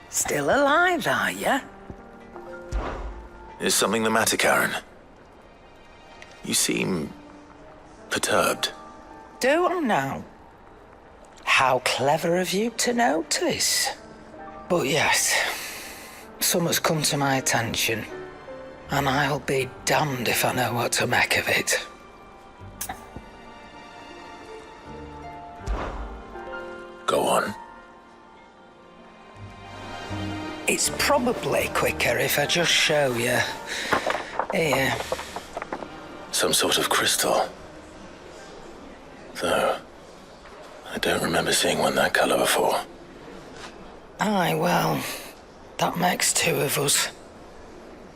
Still alive, are you? Is something the matter, Karen? You seem perturbed. Do I now? How clever of you to notice. But yes, something's come to my attention, and I'll be damned if I know what to make of it. Go on. It's probably quicker if I just show you. Here. Some sort of crystal. Though, I don't remember seeing one that colour before. Aye, well, that makes two of us.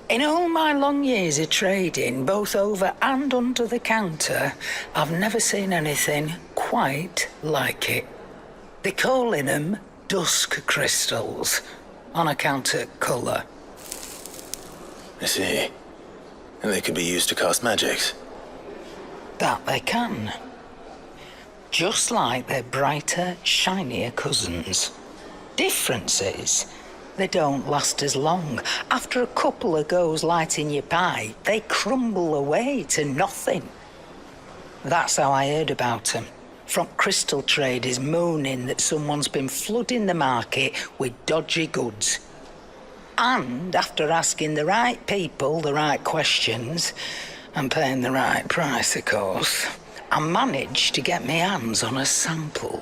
In all my long years of trading, both over and under the counter, I've never seen anything quite like it. They're calling them dusk crystals, on account of colour. I see. And they could be used to cast magics. That they can. Just like their brighter, shinier cousins. Difference is, they don't last as long. After a couple of goes lighting your pie, they crumble away to nothing. That's how I heard about them. From crystal traders moaning that someone's been flooding the market with dodgy goods. And after asking the right people the right questions, and paying the right price, of course, I managed to get my hands on a sample.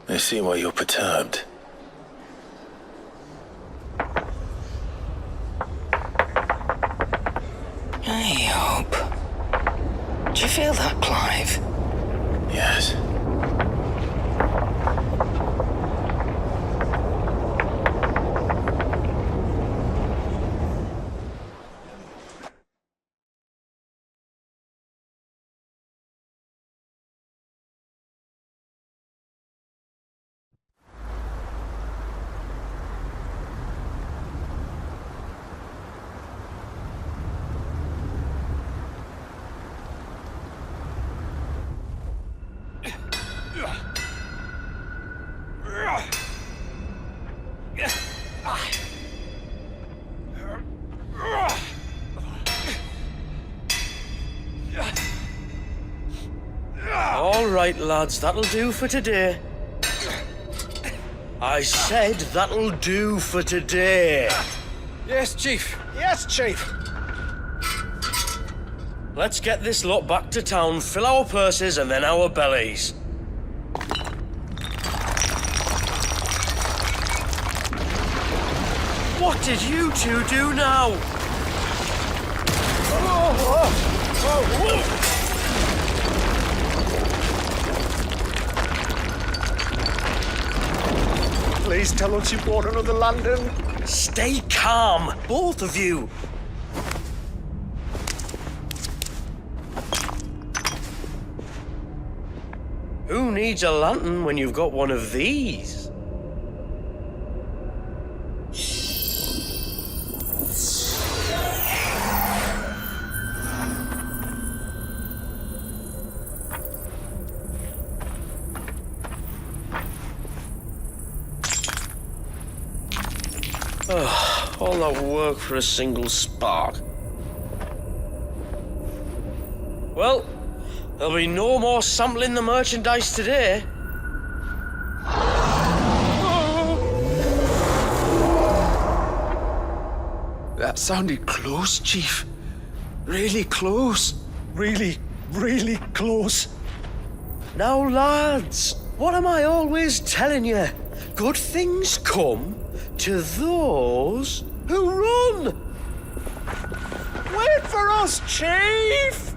I see why you're perturbed. I hope. Do you feel that, Clive? Yes. All right, lads, that'll do for today. I said that'll do for today. Yes, Chief. Yes, Chief. Let's get this lot back to town, fill our purses and then our bellies. What did you two do now? Please tell us you bought another lantern. Stay calm, both of you. Who needs a lantern when you've got one of these? All that work for a single spark. Well, there'll be no more sampling the merchandise today. That sounded close, Chief. Really close. Really, really close. Now, lads, what am I always telling you? Good things come to those who run. Wait for us, Chief!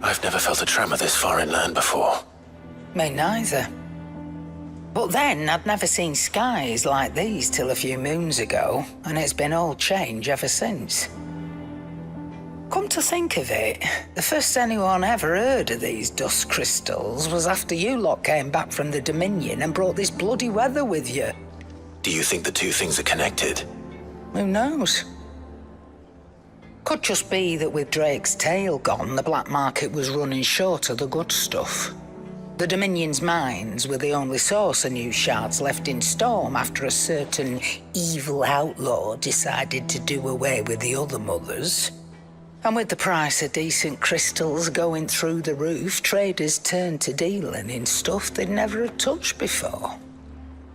I've never felt a tremor this far inland before. Me neither. But then I'd never seen skies like these till a few moons ago, and it's been all change ever since. Come to think of it, the first anyone ever heard of these dust crystals was after you lot came back from the Dominion and brought this bloody weather with you. Do you think the two things are connected? Who knows? Could just be that with Drake's tail gone, the black market was running short of the good stuff. The Dominion's mines were the only source of new shards left in Storm after a certain evil outlaw decided to do away with the other mothers. And with the price of decent crystals going through the roof, traders turned to dealing in stuff they'd never had touched before.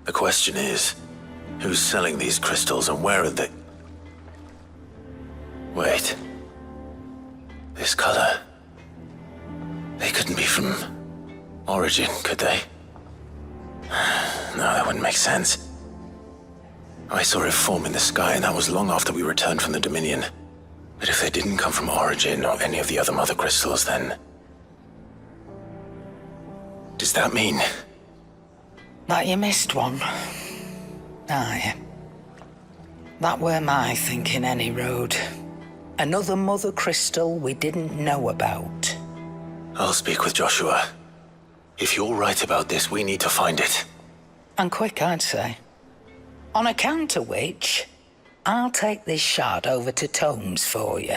The question is, who's selling these crystals and where are they? Wait. This color. They couldn't be from Origin, could they? No, that wouldn't make sense. I saw it form in the sky, and that was long after we returned from the Dominion. But if they didn't come from Origin or any of the other mother crystals, then... does that mean... That you missed one. Aye. That were my thinking, any road. Another mother crystal we didn't know about. I'll speak with Joshua. If you're right about this, we need to find it. And quick, I'd say. On account of which, I'll take this shard over to Tammuz for you.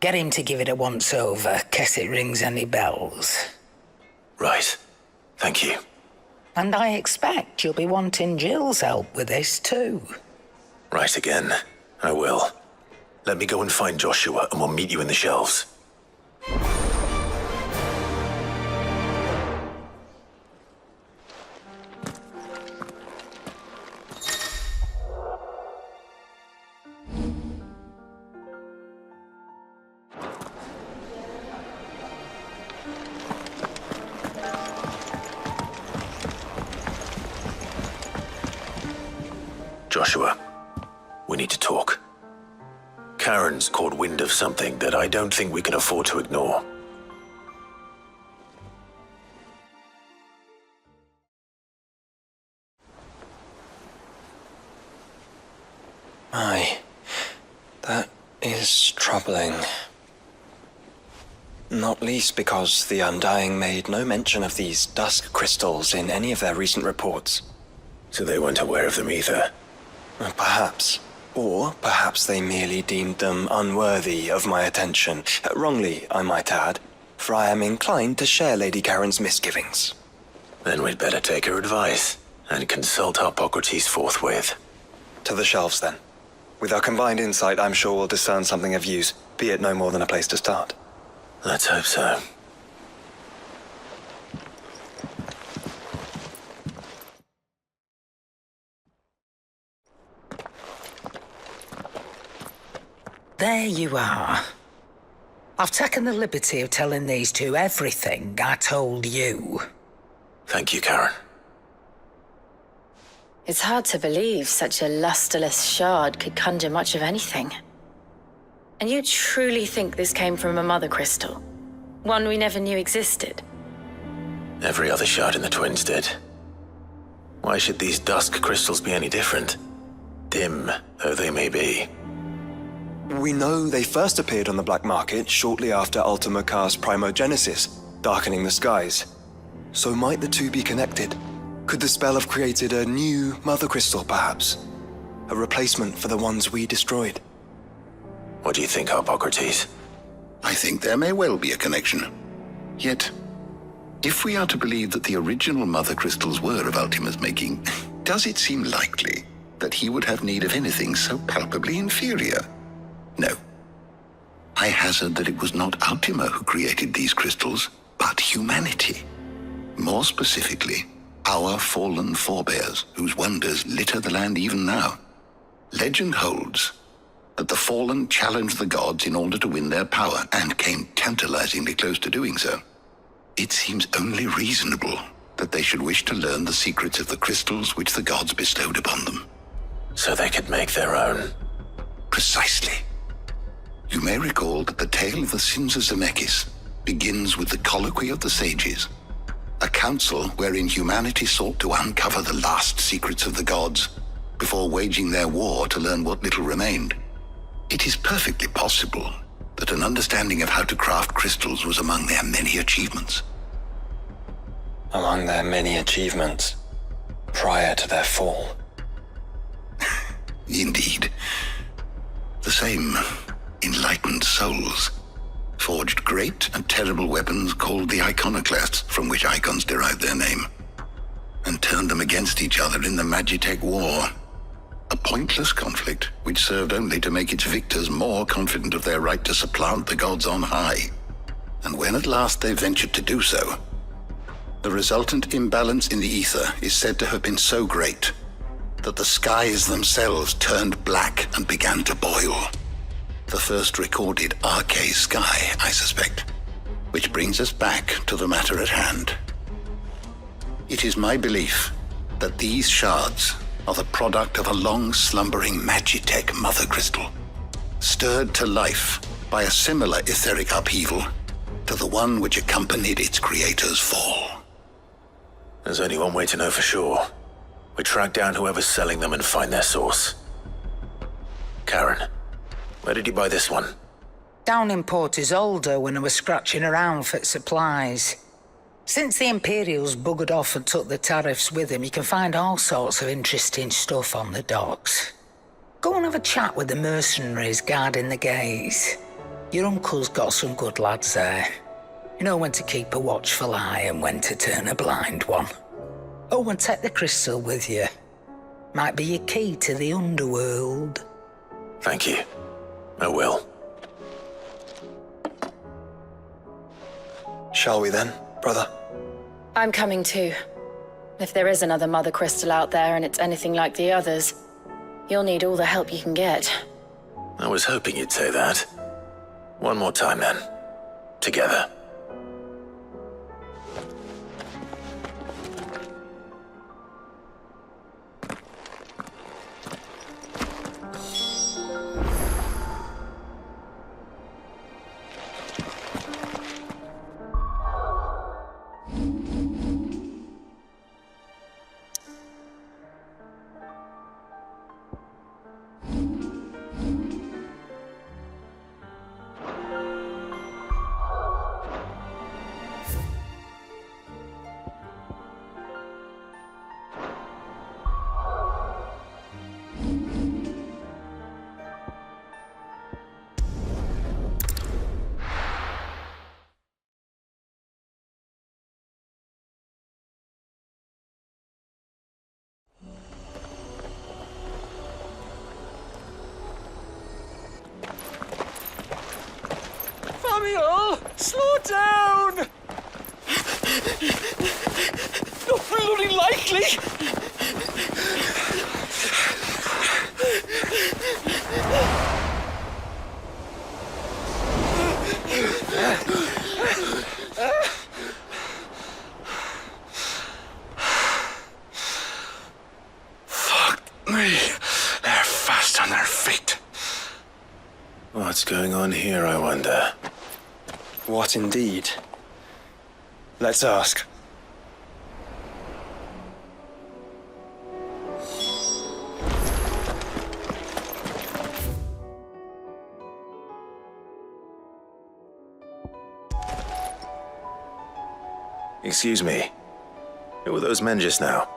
Get him to give it a once-over, case it rings any bells. Right. Thank you. And I expect you'll be wanting Jill's help with this too. Right again. I will. Let me go and find Joshua, and we'll meet you in the shelves. Joshua, we need to talk. Karen's caught wind of something that I don't think we can afford to ignore. Aye, that is troubling. Not least because the Undying made no mention of these dusk crystals in any of their recent reports. So they weren't aware of them either. Perhaps. Or perhaps they merely deemed them unworthy of my attention. Wrongly, I might add, for I am inclined to share Lady Karen's misgivings. Then we'd better take her advice and consult Hippocrates forthwith. To the shelves, then. With our combined insight, I'm sure we'll discern something of use, be it no more than a place to start. Let's hope so. There you are. I've taken the liberty of telling these two everything I told you. Thank you, Karen. It's hard to believe such a lusterless shard could conjure much of anything. And you truly think this came from a mother crystal? One we never knew existed? Every other shard in the Twins did. Why should these dusk crystals be any different? Dim though they may be. We know they first appeared on the black market shortly after Ultima Car's primogenesis, darkening the skies. So might the two be connected? Could the spell have created a new mother crystal, perhaps? A replacement for the ones we destroyed? What do you think, Hippocrates? I think there may well be a connection. Yet, if we are to believe that the original mother crystals were of Ultima's making, does it seem likely that he would have need of anything so palpably inferior? No. I hazard that it was not Ultima who created these crystals, but humanity. More specifically, our fallen forebears, whose wonders litter the land even now. Legend holds that the fallen challenged the gods in order to win their power, and came tantalizingly close to doing so. It seems only reasonable that they should wish to learn the secrets of the crystals which the gods bestowed upon them. So they could make their own. Precisely. You may recall that the tale of the sins of Zemeckis begins with the colloquy of the sages, a council wherein humanity sought to uncover the last secrets of the gods before waging their war to learn what little remained. It is perfectly possible that an understanding of how to craft crystals was among their many achievements. Among their many achievements, prior to their fall. Indeed. The same enlightened souls forged great and terrible weapons called the iconoclasts, from which icons derived their name, and turned them against each other in the Magitek War. A pointless conflict which served only to make its victors more confident of their right to supplant the gods on high. And when at last they ventured to do so, the resultant imbalance in the ether is said to have been so great that the skies themselves turned black and began to boil. The first recorded arcane sky, I suspect. Which brings us back to the matter at hand. It is my belief that these shards are the product of a long-slumbering Magitek mother crystal, stirred to life by a similar etheric upheaval to the one which accompanied its creator's fall. There's only one way to know for sure. We track down whoever's selling them and find their source. Karen, where did you buy this one? Down in Port Isolde when I was scratching around for supplies. Since the Imperials buggered off and took the tariffs with them, you can find all sorts of interesting stuff on the docks. Go and have a chat with the mercenaries guarding the gates. Your uncle's got some good lads there. You know when to keep a watchful eye and when to turn a blind one. Oh, and take the crystal with you. Might be your key to the underworld. Thank you. I will. Shall we then, brother? I'm coming too. If there is another mother crystal out there and it's anything like the others, you'll need all the help you can get. I was hoping you'd say that. One more time then. Together. Slow down! Not bloody likely! Fuck me. They're fast on their feet. What's going on here, I wonder? What indeed? Let's ask. Excuse me. Who were those men just now?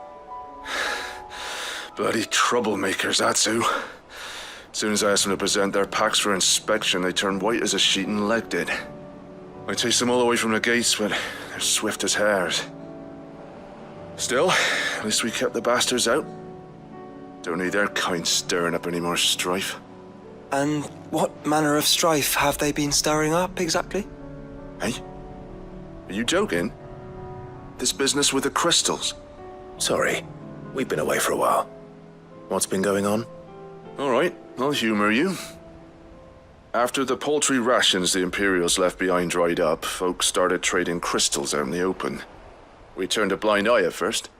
Bloody troublemakers, that's who. As soon as I asked them to present their packs for inspection, they turned white as a sheet and legged it. I chased them all away from the gates, but they're swift as hares. Still, at least we kept the bastards out. Don't need their kind stirring up any more strife. And what manner of strife have they been stirring up, exactly? Hey? Are you joking? This business with the crystals? Sorry, we've been away for a while. What's been going on? All right, I'll humor you. After the paltry rations the Imperials left behind dried up, folks started trading crystals out in the open. We turned a blind eye at first.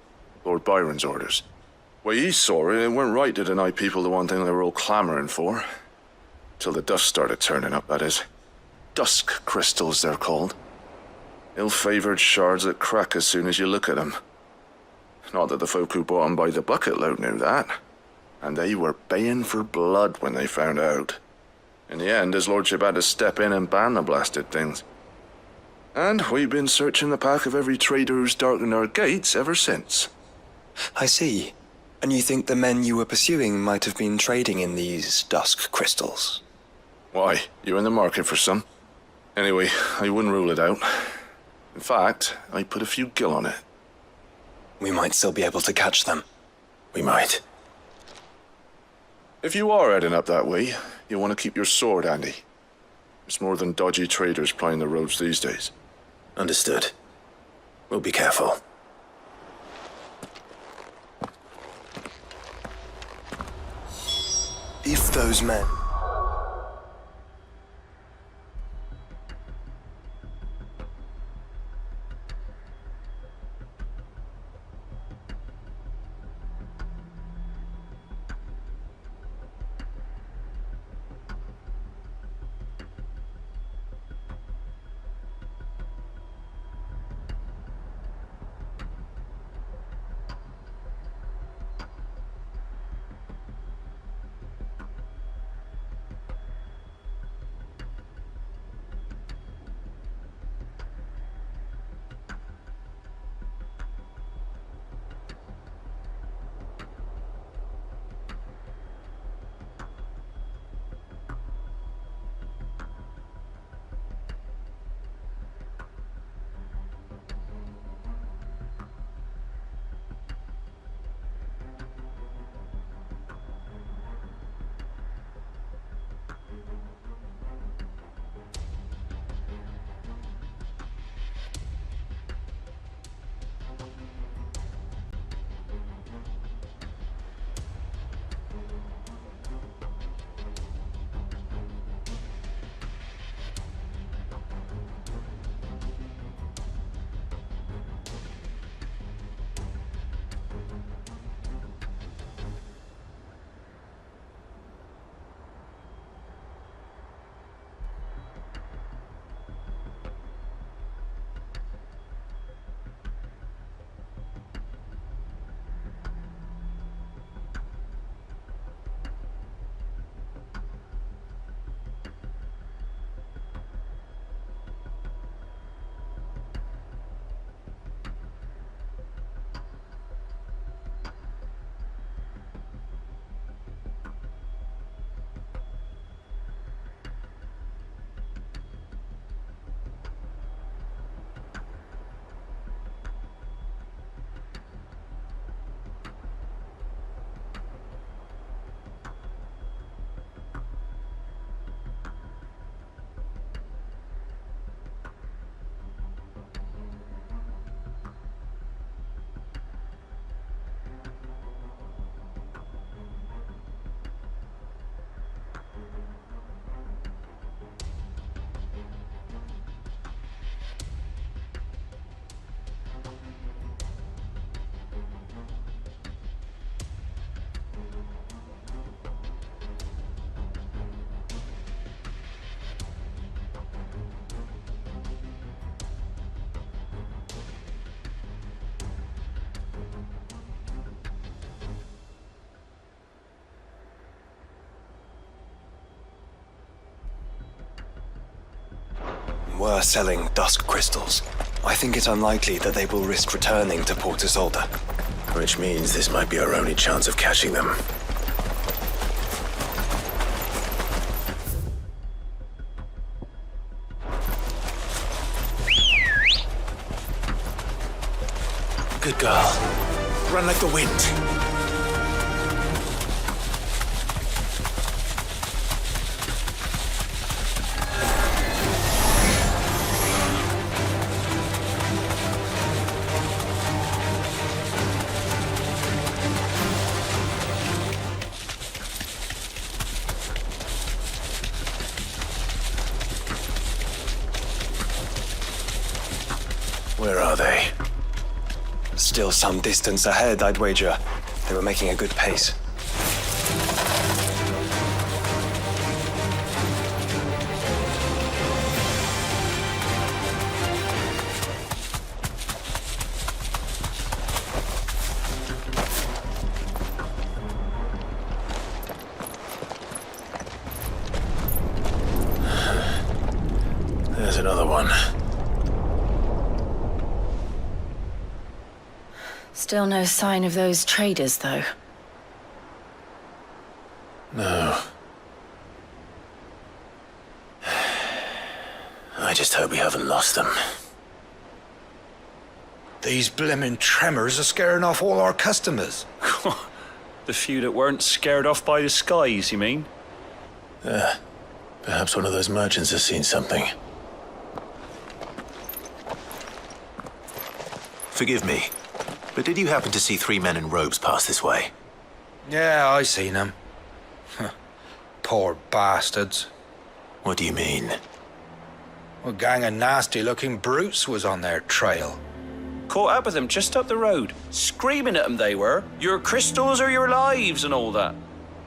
Lord Byron's orders. Way he saw it, it weren't right to deny people the one thing they were all clamoring for. Till the dust started turning up, that is. Dusk crystals, they're called. Ill-favored shards that crack as soon as you look at them. Not that the folk who bought 'em by the bucket load knew that. And they were baying for blood when they found out. In the end, his lordship had to step in and ban the blasted things. And we've been searching the pack of every trader who's darkened our gates ever since. I see. And you think the men you were pursuing might have been trading in these dusk crystals? Why, you in the market for some? Anyway, I wouldn't rule it out. In fact, I put a few gil on it. We might still be able to catch them. We might. If you are heading up that way, you'll want to keep your sword handy. There's more than dodgy traders plying the roads these days. Understood. We'll be careful. If those men... were selling dusk crystals, I think it unlikely that they will risk returning to Port Isolde. Which means this might be our only chance of catching them. Good girl. Run like the wind. Where are they? Still some distance ahead, I'd wager. They were making a good pace. one. Still no sign of those traders, though. No. I just hope we haven't lost them. These blimmin' tremors are scaring off all our customers. The few that weren't scared off by the skies, you mean? Perhaps one of those merchants has seen something. Forgive me, but did you happen to see 3 men in robes pass this way? Yeah, I seen them. Poor bastards. What do you mean? A gang of nasty-looking brutes was on their trail. Caught up with them just up the road, screaming at them they were. Your crystals are your lives and all that.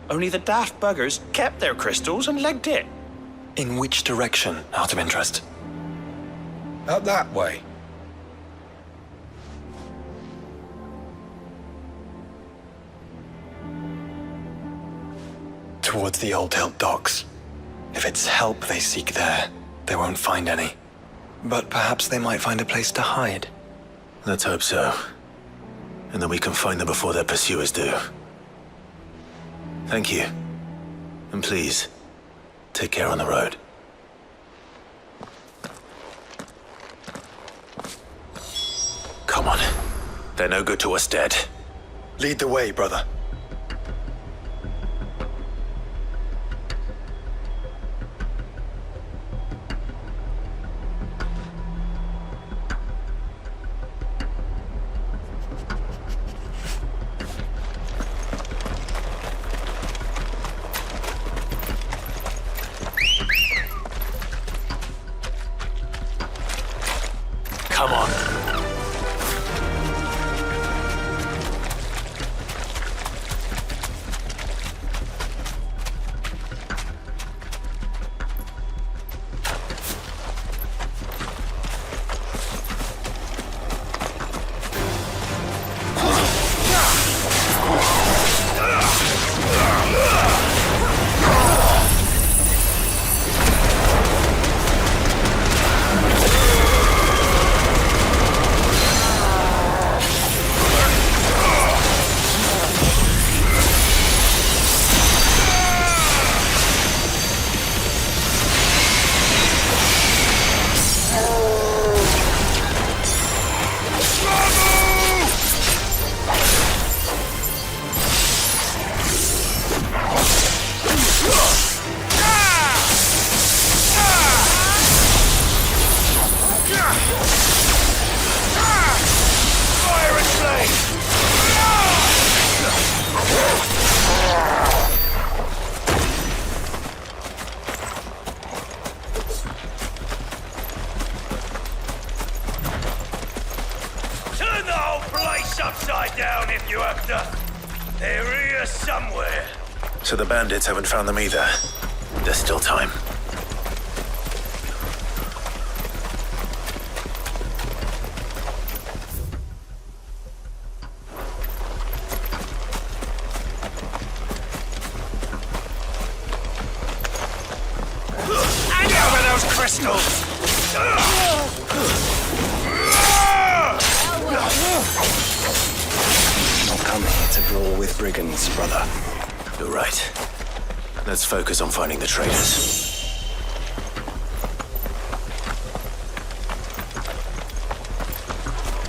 Only the daft buggers kept their crystals and legged it. In which direction, out of interest? Up that way. Towards the Old Hill docks. If it's help they seek there, they won't find any. But perhaps they might find a place to hide. Let's hope so. And that we can find them before their pursuers do. Thank you. And please, take care on the road. Come on. They're no good to us dead. Lead the way, brother. Come on. So the bandits haven't found them either. There's still time. Hand over those crystals! Not come here to brawl with brigands, brother. You're right. Let's focus on finding the traitors.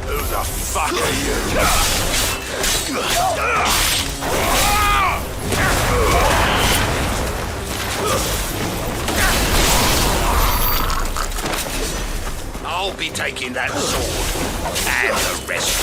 Who the fuck are you? I'll be taking that sword and the rest.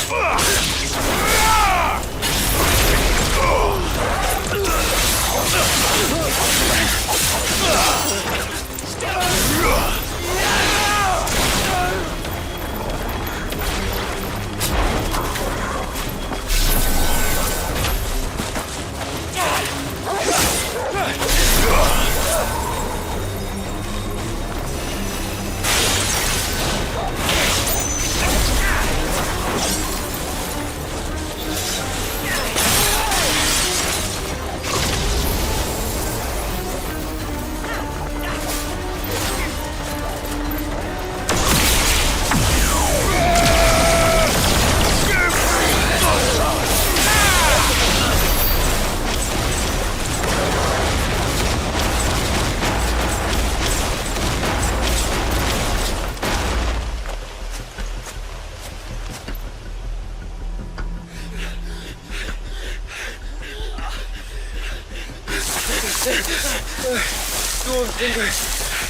Go on, Dingo. You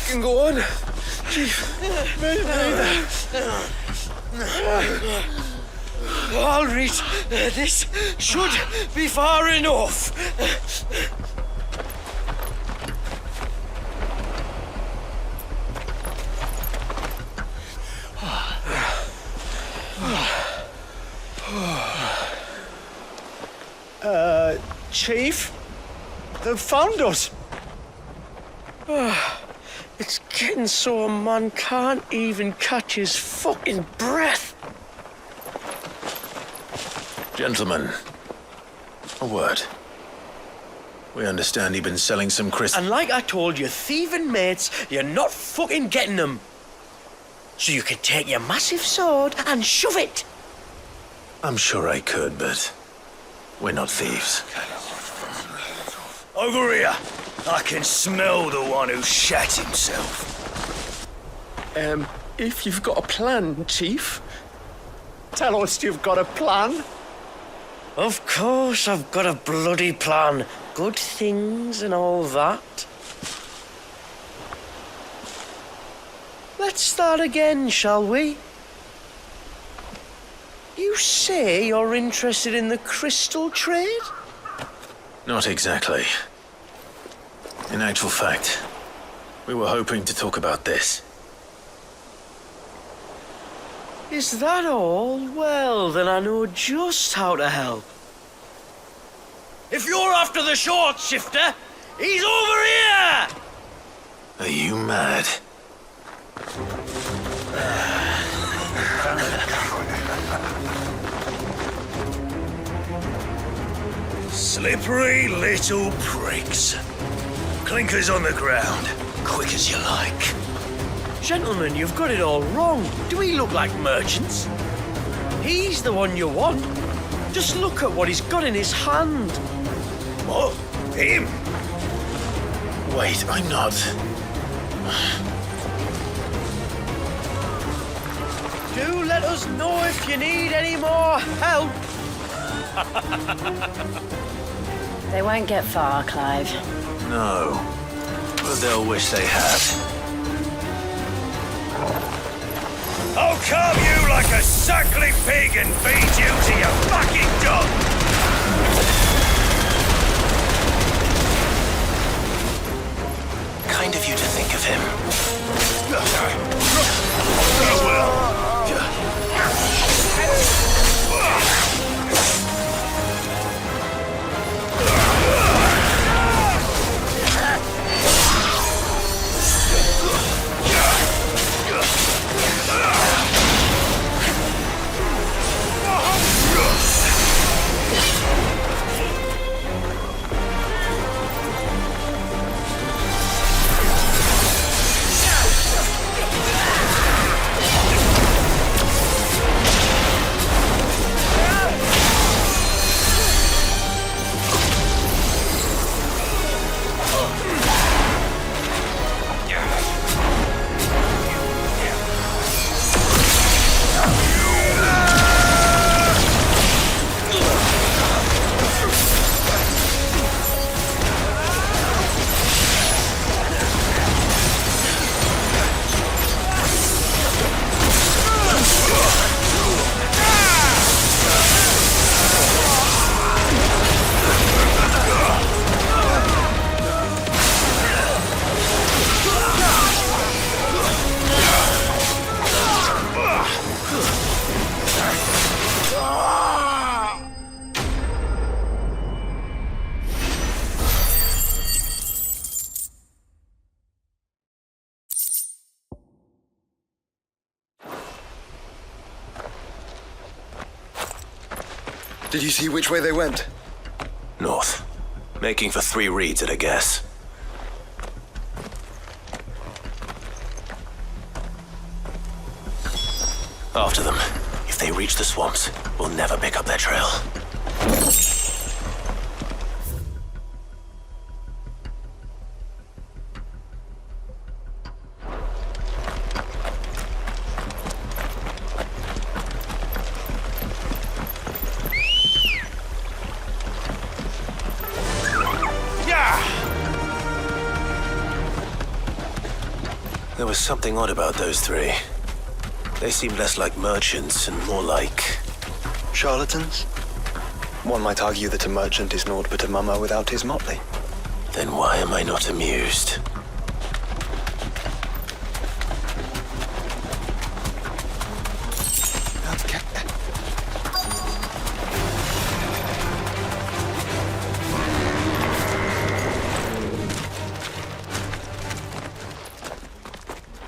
can go on. Chief, I'll reach. This should be far enough. Chief, they've found us. It's getting so a man can't even catch his fucking breath. Gentlemen, a word. We understand you've been selling some crystals. And like I told you, thieving mates, you're not fucking getting them. So you can take your massive sword and shove it. I'm sure I could, but we're not thieves. Over here. I can smell the one who shat himself. If you've got a plan, Chief, tell us you've got a plan. Of course I've got a bloody plan. Good things and all that. Let's start again, shall we? You say you're interested in the crystal trade? Not exactly. In actual fact, we were hoping to talk about this. Is that all? Well, then I know just how to help. If you're after the short shifter, he's over here! Are you mad? Slippery little pricks. Clinkers on the ground, quick as you like. Gentlemen, you've got it all wrong. Do we look like merchants? He's the one you want. Just look at what he's got in his hand. What? Him? Wait, I'm not. Do let us know if you need any more help. They won't get far, Clive. No, but they'll wish they had. I'll carve you like a suckling pig and feed you to your fucking dog! Kind of you to think of him. Oh well. Did you see which way they went? North. Making for 3 reads at a guess. After them. If they reach the swamps, we'll never pick up their trail. There was something odd about those three. They seemed less like merchants and more like... Charlatans? One might argue that a merchant is naught but a mummer without his motley. Then why am I not amused?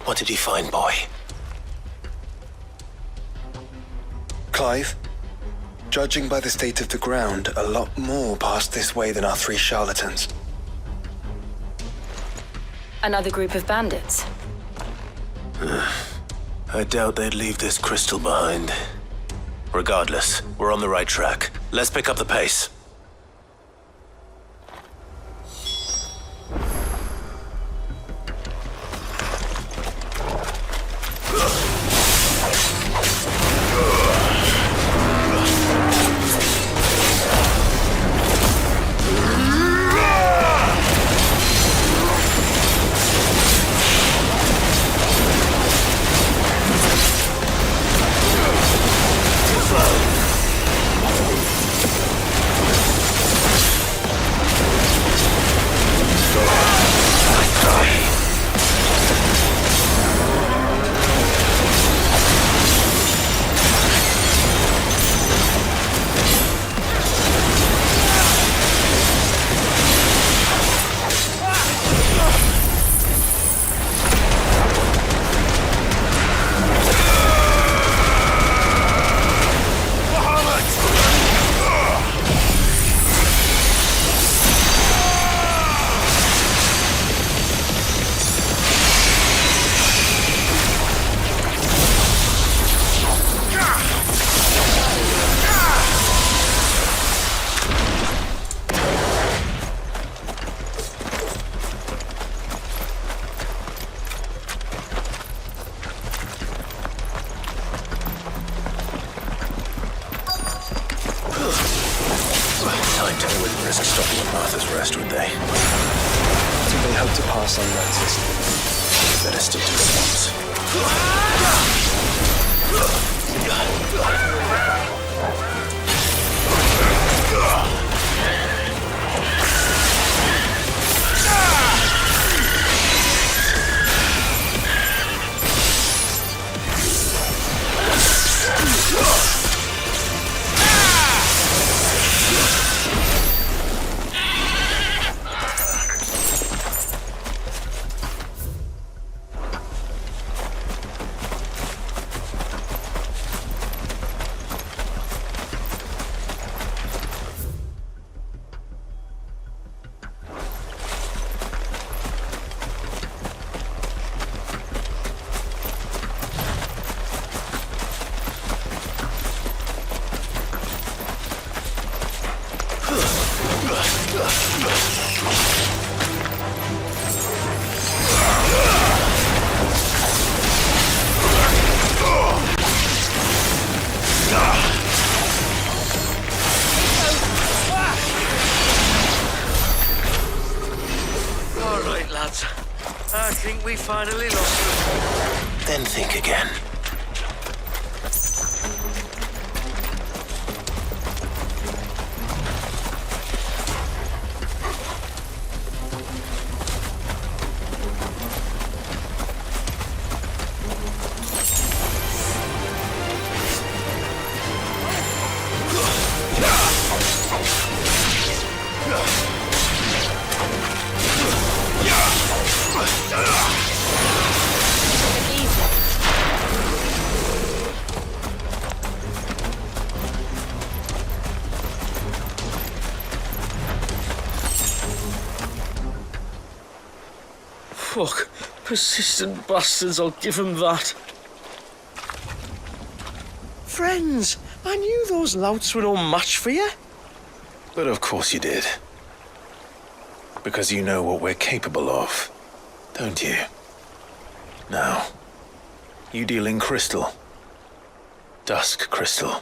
What did he find, boy? Clive, judging by the state of the ground, a lot more passed this way than our three charlatans. Another group of bandits. I doubt they'd leave this crystal behind. Regardless, we're on the right track. Let's pick up the pace. I think we finally lost them. Then think again. Fuck. Persistent bastards, I'll give them that. Friends, I knew those louts were no match for you. But of course you did. Because you know what we're capable of, don't you? Now, you deal in crystal. Dusk crystal.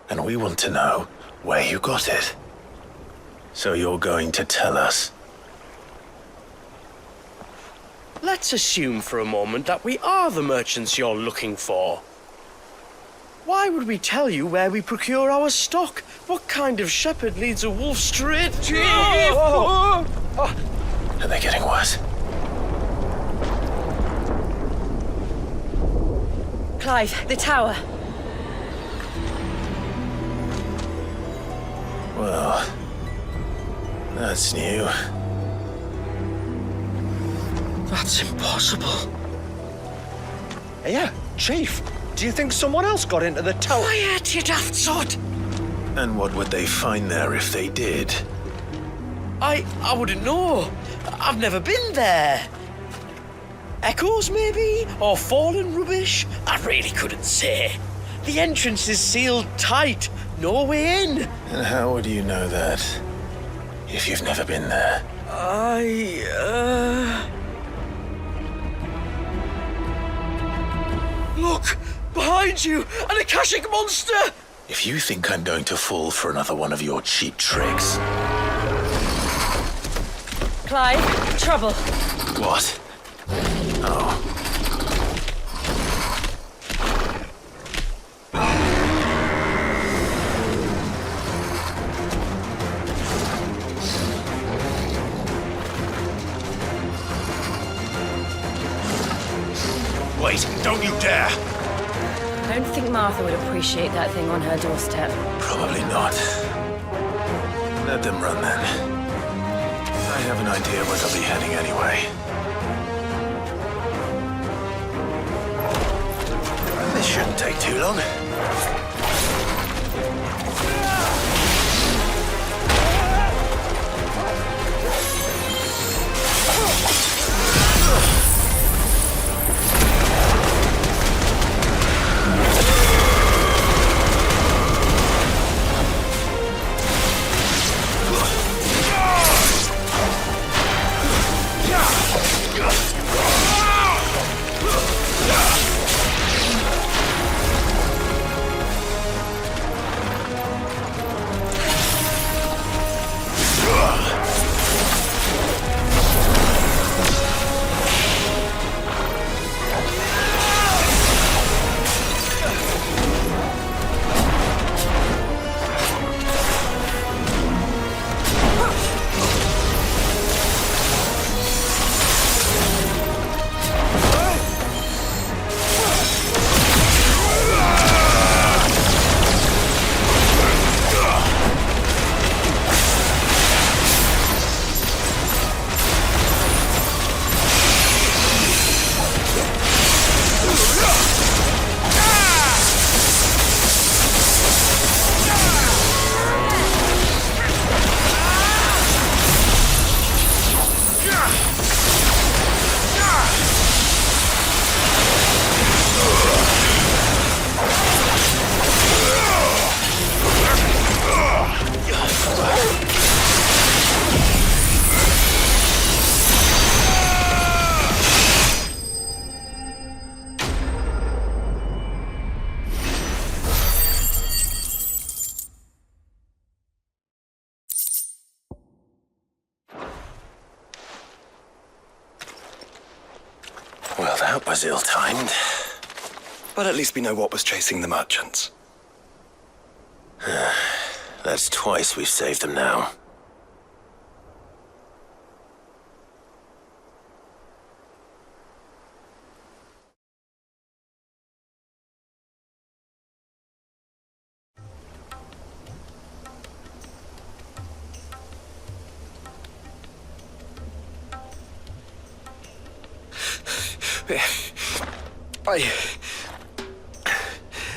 And we want to know where you got it. So you're going to tell us. let's assume for a moment that we are the merchants you're looking for. Why would we tell you where we procure our stock? What kind of shepherd leads a wolf straight? Are they getting worse? Clive, the tower. Well, that's new. That's impossible. Yeah, Chief, do you think someone else got into the tower? Quiet, you daft sod! And what would they find there if they did? I wouldn't know. I've never been there. Echoes, maybe? Or fallen rubbish? I really couldn't say. The entrance is sealed tight. No way in. And how would you know that if you've never been there? Look! Behind you! An Akashic monster! If you think I'm going to fall for another one of your cheap tricks... Clive, trouble. What? Oh. Wait, don't you dare! I don't think Martha would appreciate that thing on her doorstep. Probably not. Let them run then. I have an idea where they'll be heading anyway. This shouldn't take too long. Well, that was ill-timed. But at least we know what was chasing the merchants. That's twice we've saved them now.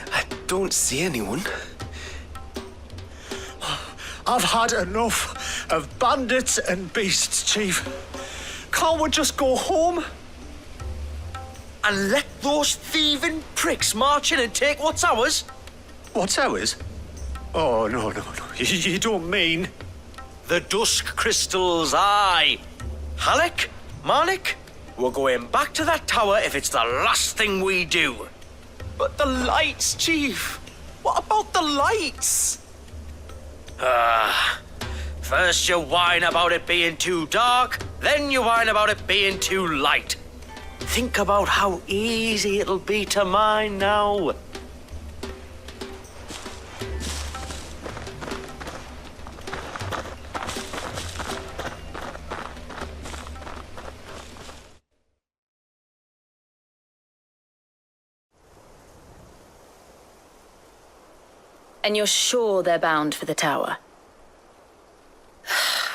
I don't see anyone. I've had enough of bandits and beasts, Chief. Can't we just go home? And let those thieving pricks march in and take what's ours? What's ours? Oh, no. You don't mean... The dusk crystals, aye. Halleck? Marnik? We're going back to that tower if it's the last thing we do. But the lights, Chief. What about the lights? First you whine about it being too dark, then you whine about it being too light. Think about how easy it'll be to mine now. And you're sure they're bound for the tower?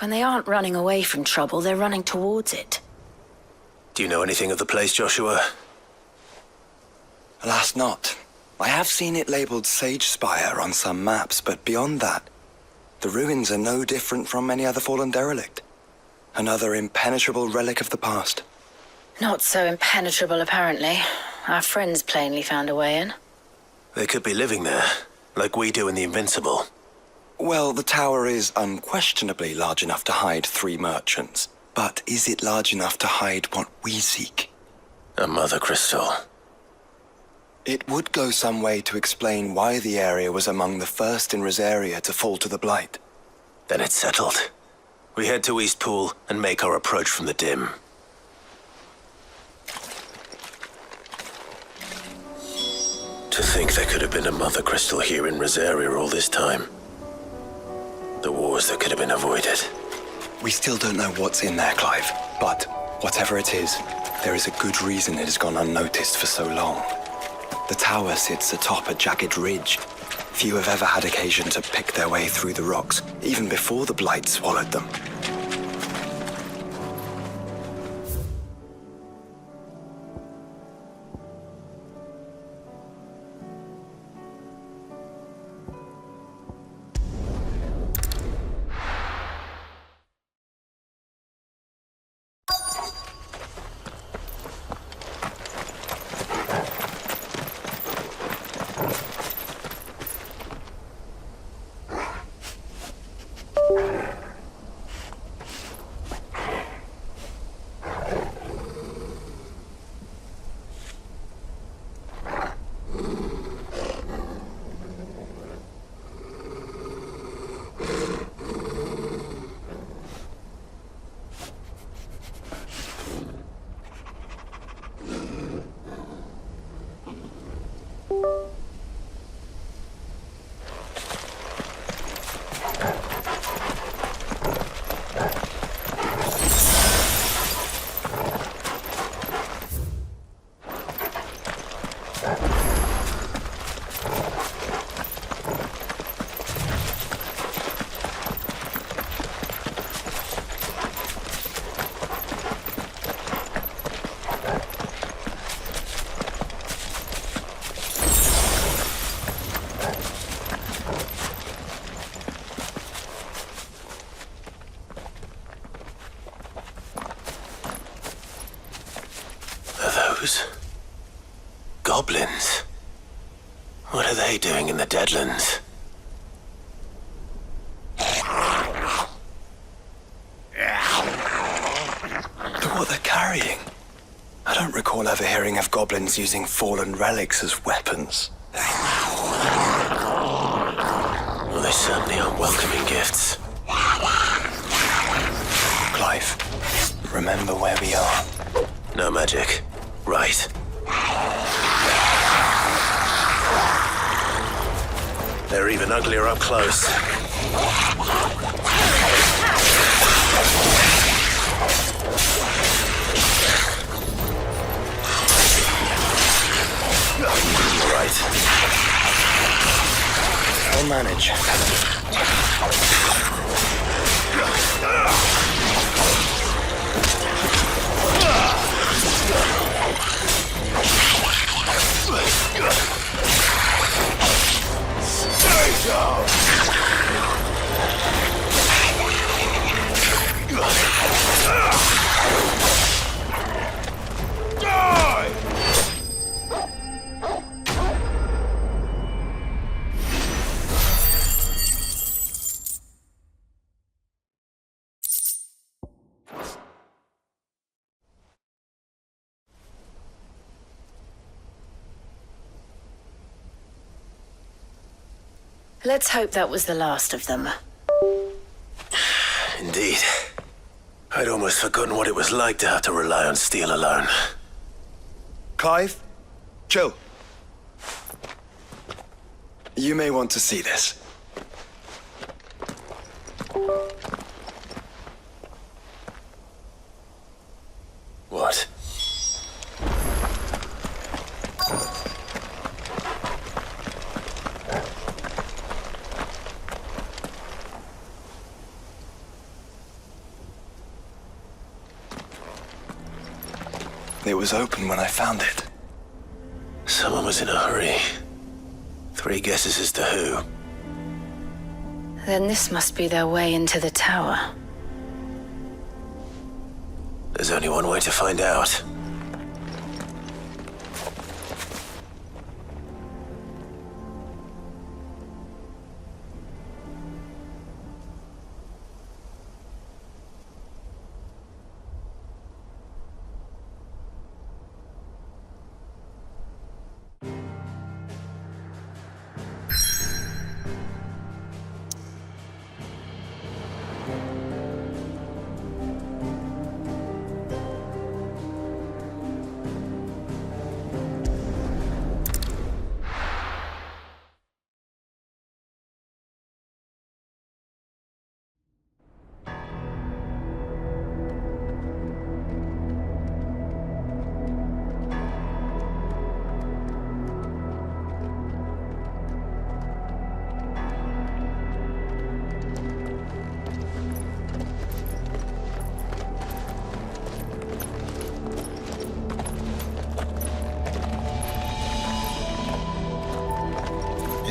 When they aren't running away from trouble, they're running towards it. Do you know anything of the place, Joshua? Alas, not. I have seen it labeled Sage Spire on some maps, but beyond that, the ruins are no different from any other fallen derelict. Another impenetrable relic of the past. Not so impenetrable, apparently. Our friends plainly found a way in. They could be living there, like we do in the Invincible. Well, the tower is unquestionably large enough to hide 3 merchants. But is it large enough to hide what we seek? A mother crystal. It would go some way to explain why the area was among the first in Rosaria to fall to the Blight. Then it's settled. We head to Eastpool and make our approach from the dim. To think there could have been a mother crystal here in Rosaria all this time. The wars that could have been avoided. We still don't know what's in there, Clive. But whatever it is, there is a good reason it has gone unnoticed for so long. The tower sits atop a jagged ridge. Few have ever had occasion to pick their way through the rocks, even before the Blight swallowed them. Goblins? What are they doing in the Deadlands? Look what they're carrying. I don't recall ever hearing of goblins using fallen relics as weapons. Well, they certainly aren't welcoming gifts. Clive, remember where we are. No magic. Right. They're even uglier up close. Right. I'll manage. Let's hope that was the last of them. Indeed. I'd almost forgotten what it was like to have to rely on steel alone. Clive, chill. You may want to see this. What? It was open when I found it. Someone was in a hurry. 3 guesses as to who. Then this must be their way into the tower. There's only one way to find out.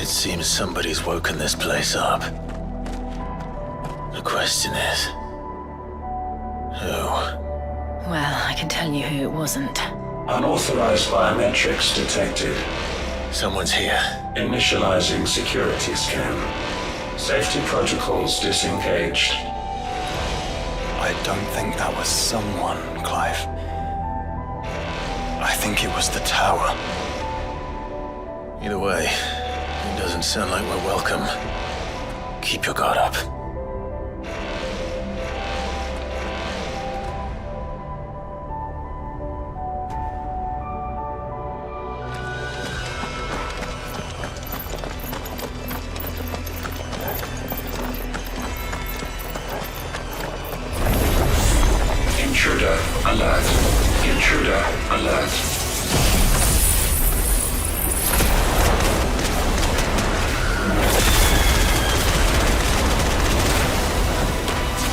It seems somebody's woken this place up. The question is, who? Well, I can tell you who it wasn't. Unauthorized biometrics detected. Someone's here. Initializing security scan. Safety protocols disengaged. I don't think that was someone, Clive. I think it was the tower. Either way, it doesn't sound like we're welcome. Keep your guard up. Intruder alert. Intruder alert.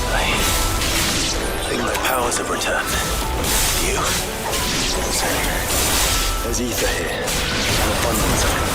I think my powers have returned. You? There's ether here. An abundance of it.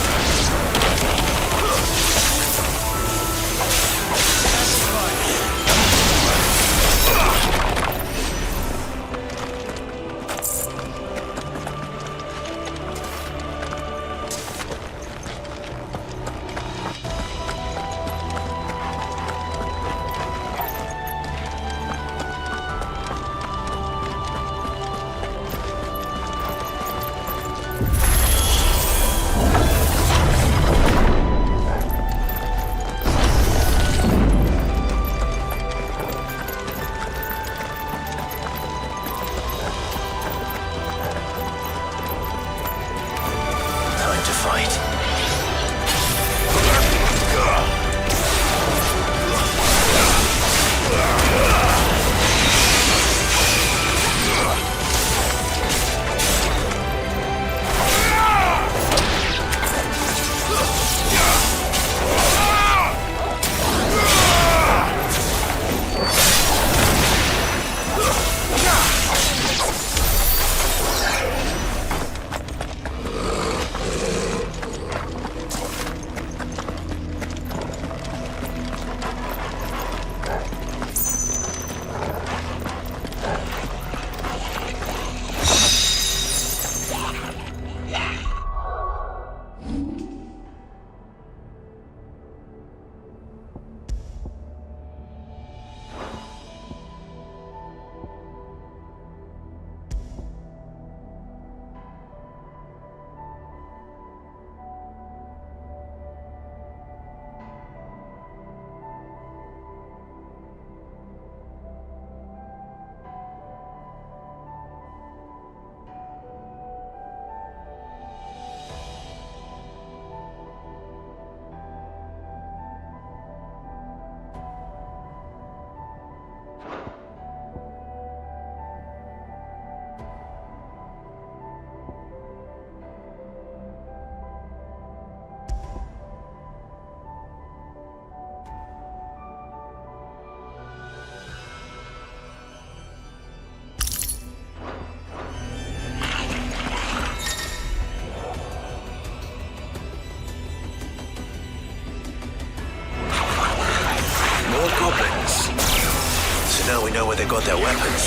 their weapons.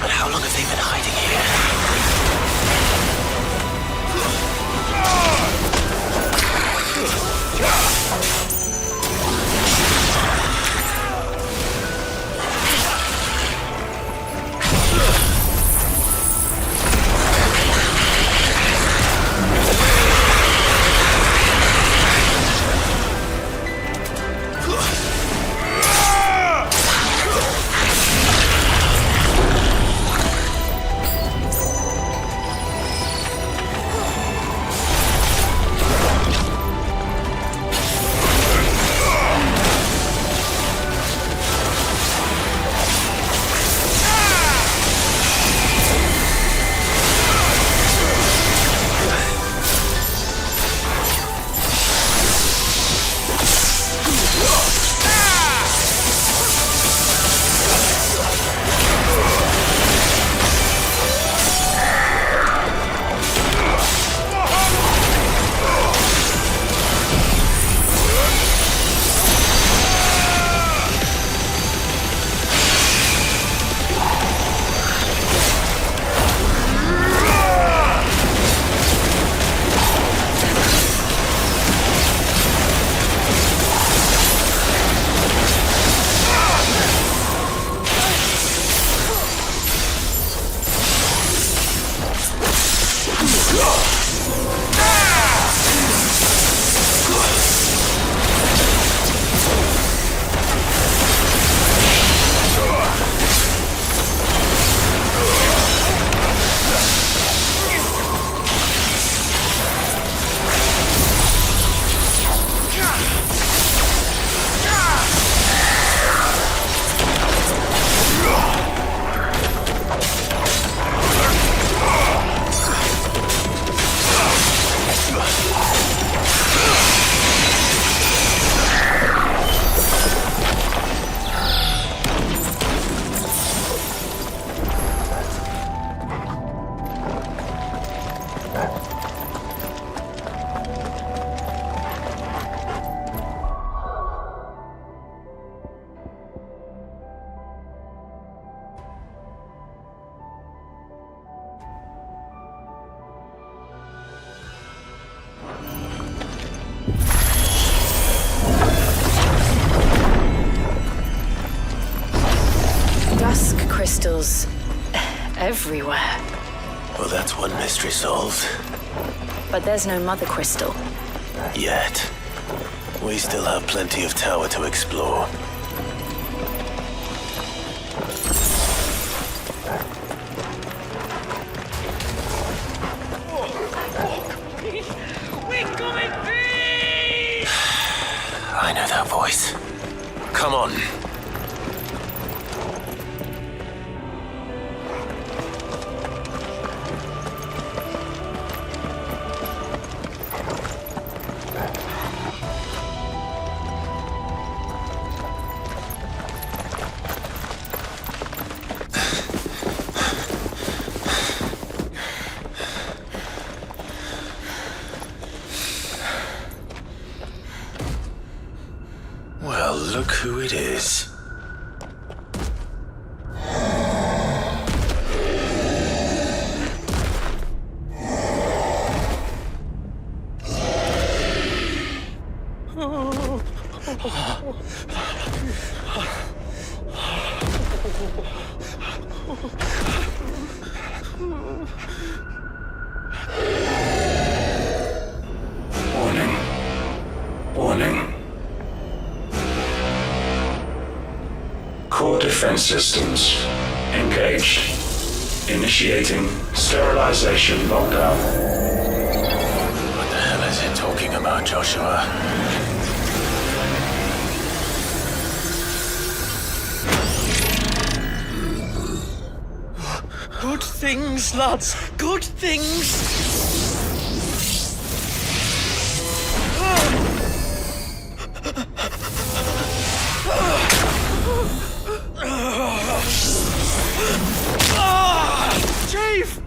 But how long have they been hiding crystals everywhere. Well, that's one mystery solved. But there's no mother crystal. Yet. We still have plenty of tower to explore. We're coming free! I know that voice. Come on. Well, look who it is. Warning. Warning. Core defense systems engaged. Initiating sterilization lockdown. What the hell is it talking about, Joshua? Good things, lads. Good things. Chief!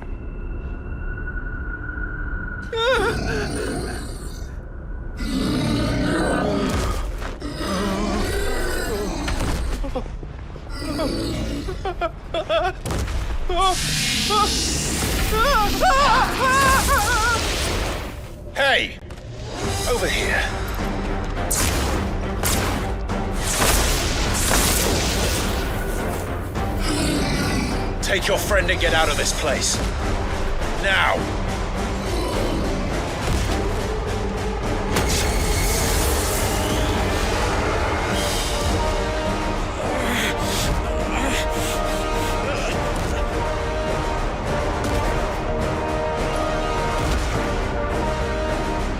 Hey! Over here. Take your friend and get out of this place. Now!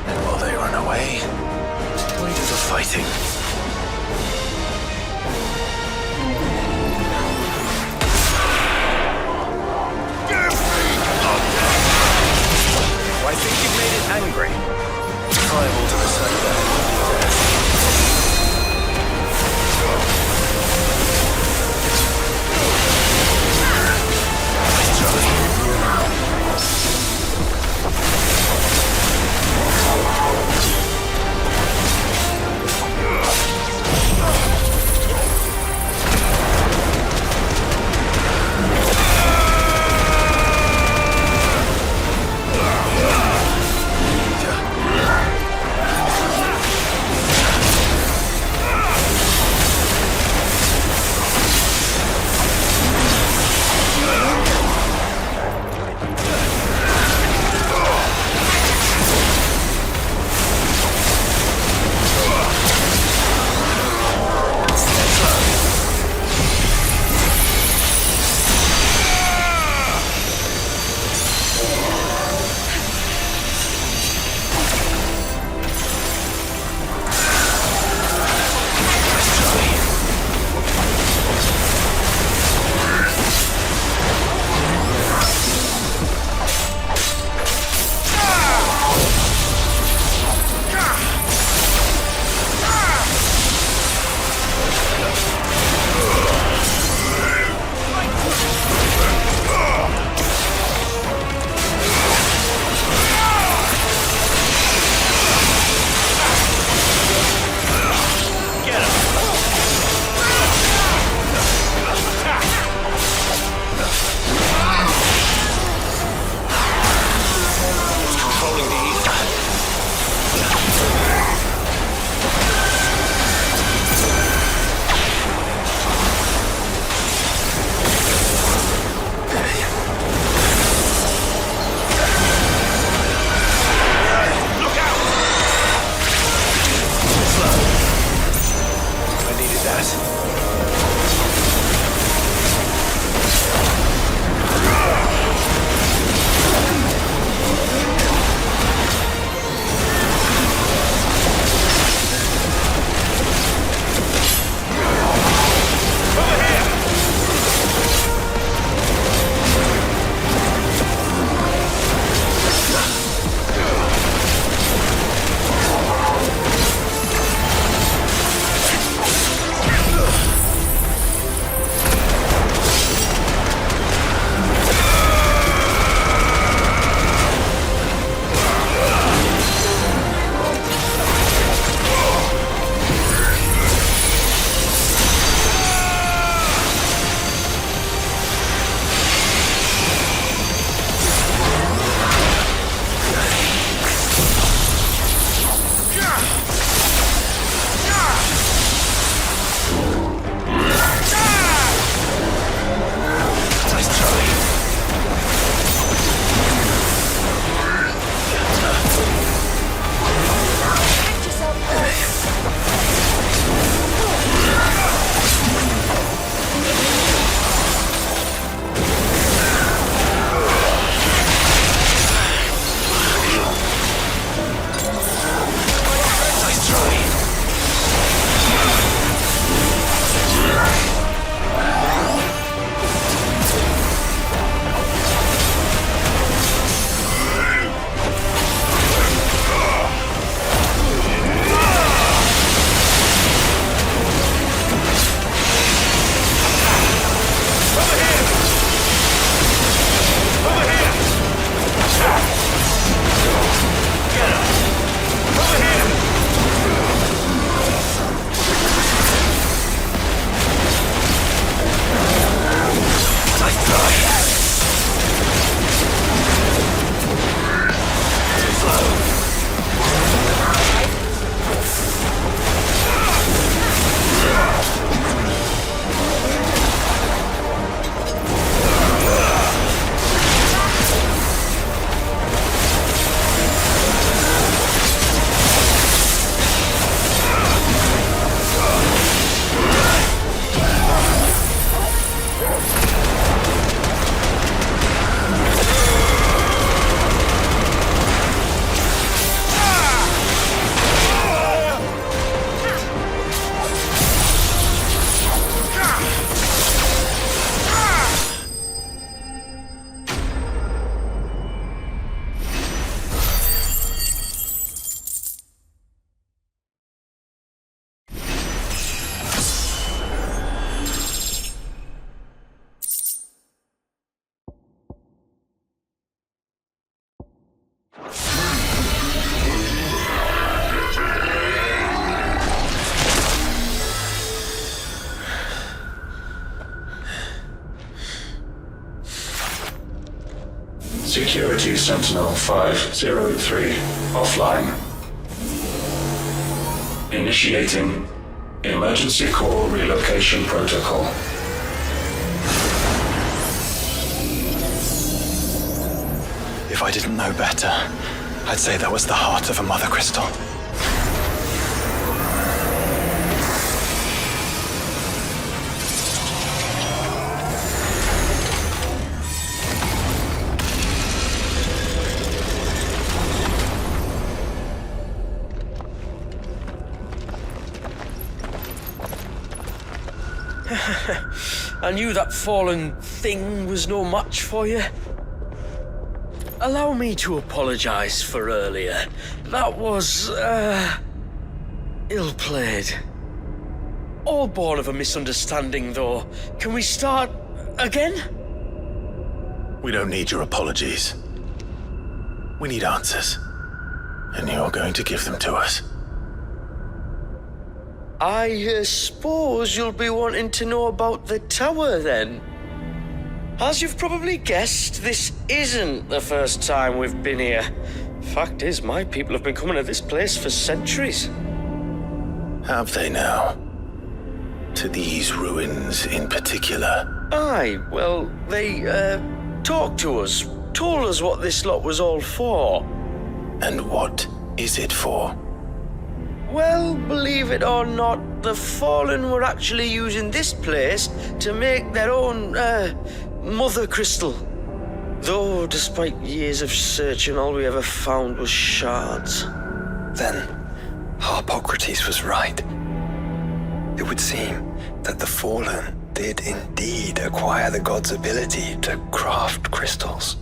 And while they run away, we do the fighting. Security Sentinel 503 offline. Initiating Emergency Core Relocation Protocol. If I didn't know better, I'd say that was the heart of a mother crystal. I knew that fallen thing was no match for you. Allow me to apologize for earlier. That was, ill-played. All born of a misunderstanding, though. Can we start again? We don't need your apologies. We need answers. And you're going to give them to us. I suppose you'll be wanting to know about the tower, then. As you've probably guessed, this isn't the first time we've been here. Fact is, my people have been coming to this place for centuries. Have they now? To these ruins in particular? Aye, well, they, talked to us, told us what this lot was all for. And what is it for? Well, believe it or not, the Fallen were actually using this place to make their own, mother crystal. Though, despite years of searching, all we ever found was shards. Then, Harpocrates was right. It would seem that the Fallen did indeed acquire the god's ability to craft crystals.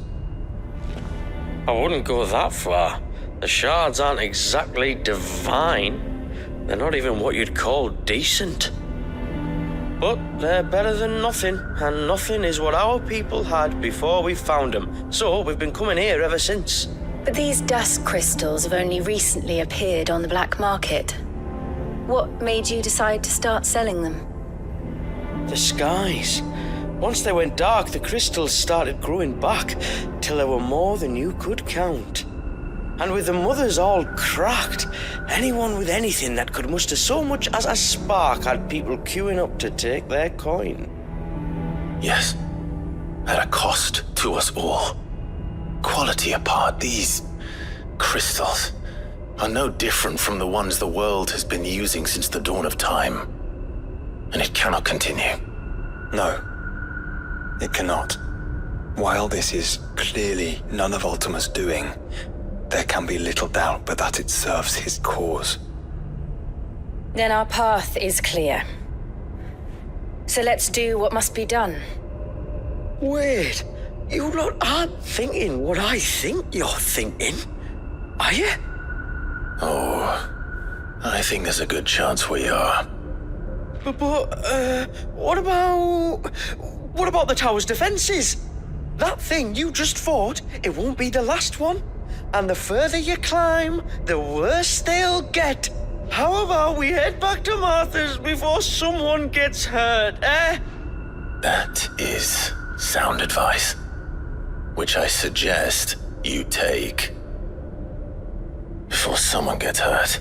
I wouldn't go that far. The shards aren't exactly divine. They're not even what you'd call decent. But they're better than nothing, and nothing is what our people had before we found them. So we've been coming here ever since. But these dust crystals have only recently appeared on the black market. What made you decide to start selling them? The skies. Once they went dark, the crystals started growing back, till there were more than you could count. And with the mothers all cracked, anyone with anything that could muster so much as a spark had people queuing up to take their coin. Yes. At a cost to us all. Quality apart, these crystals are no different from the ones the world has been using since the dawn of time. And it cannot continue. No, it cannot. While this is clearly none of Ultima's doing, there can be little doubt but that it serves his cause. Then our path is clear. So let's do what must be done. Wait, you lot aren't thinking what I think you're thinking, are you? Oh, I think there's a good chance we are. But what about the tower's defenses? That thing you just fought, it won't be the last one. And the further you climb, the worse they'll get. How about we head back to Martha's before someone gets hurt, eh? That is sound advice, which I suggest you take before someone gets hurt.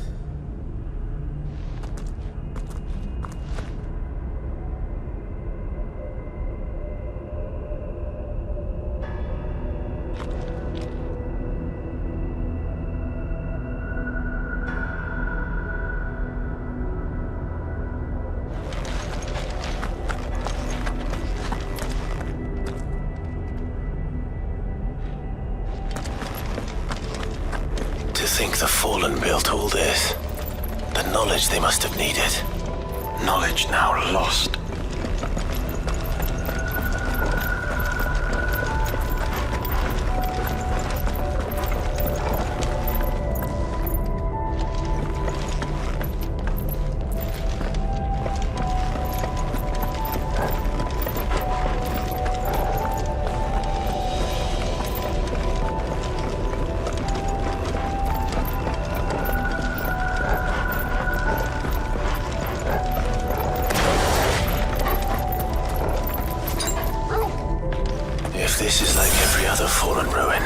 To think the Fallen built all this. The knowledge they must have needed. Knowledge now lost. other fallen ruin.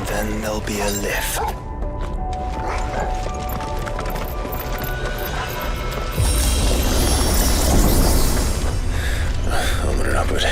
Then there'll be a lift. Onward and upward.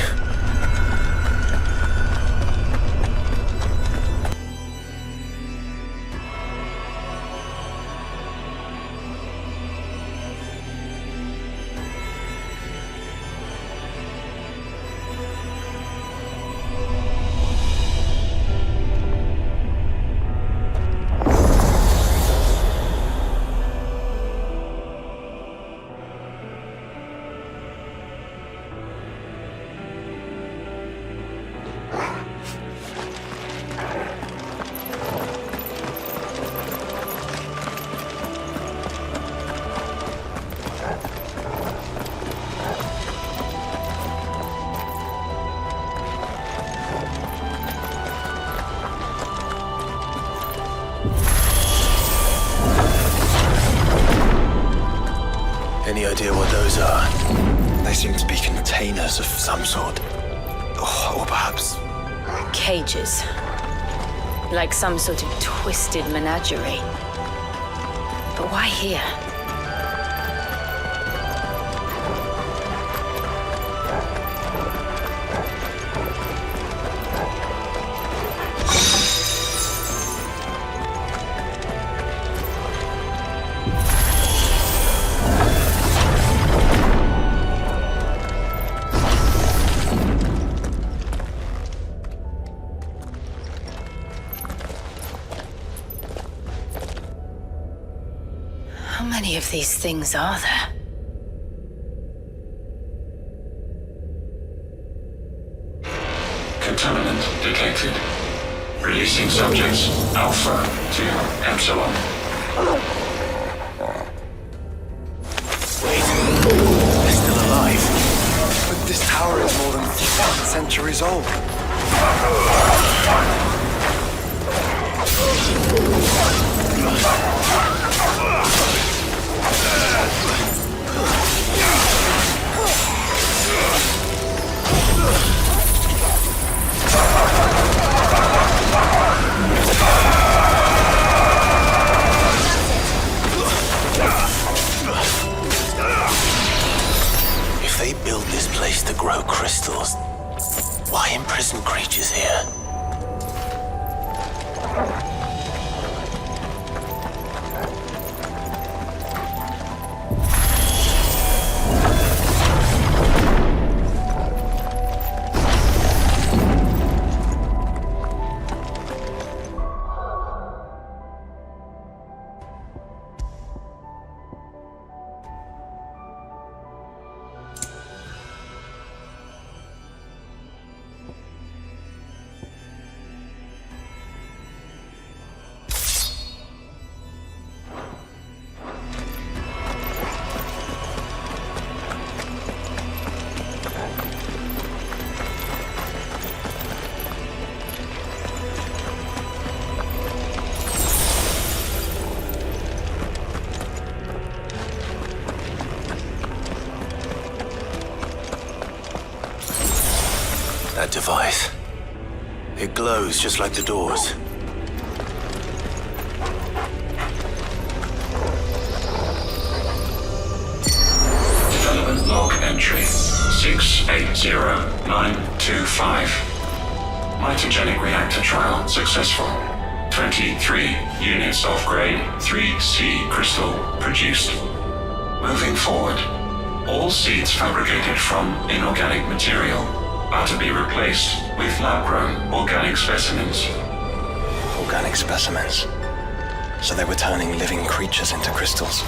Any idea what those are? They seem to be containers of some sort. Or perhaps... Cages. Like some sort of twisted menagerie. But why here? How many of these things are there? Contaminant detected. Releasing subjects Alpha to Epsilon. Wait, they're still alive. But this tower is more than 1,000 centuries old. If they built this place to grow crystals, why imprison creatures here? That device. It glows just like the doors. Development log entry 680925. Mitogenic reactor trial successful. 23 units of grade 3C crystal produced. Moving forward, all seeds fabricated from inorganic material are to be replaced with lab-grown organic specimens. Organic specimens. So they were turning living creatures into crystals.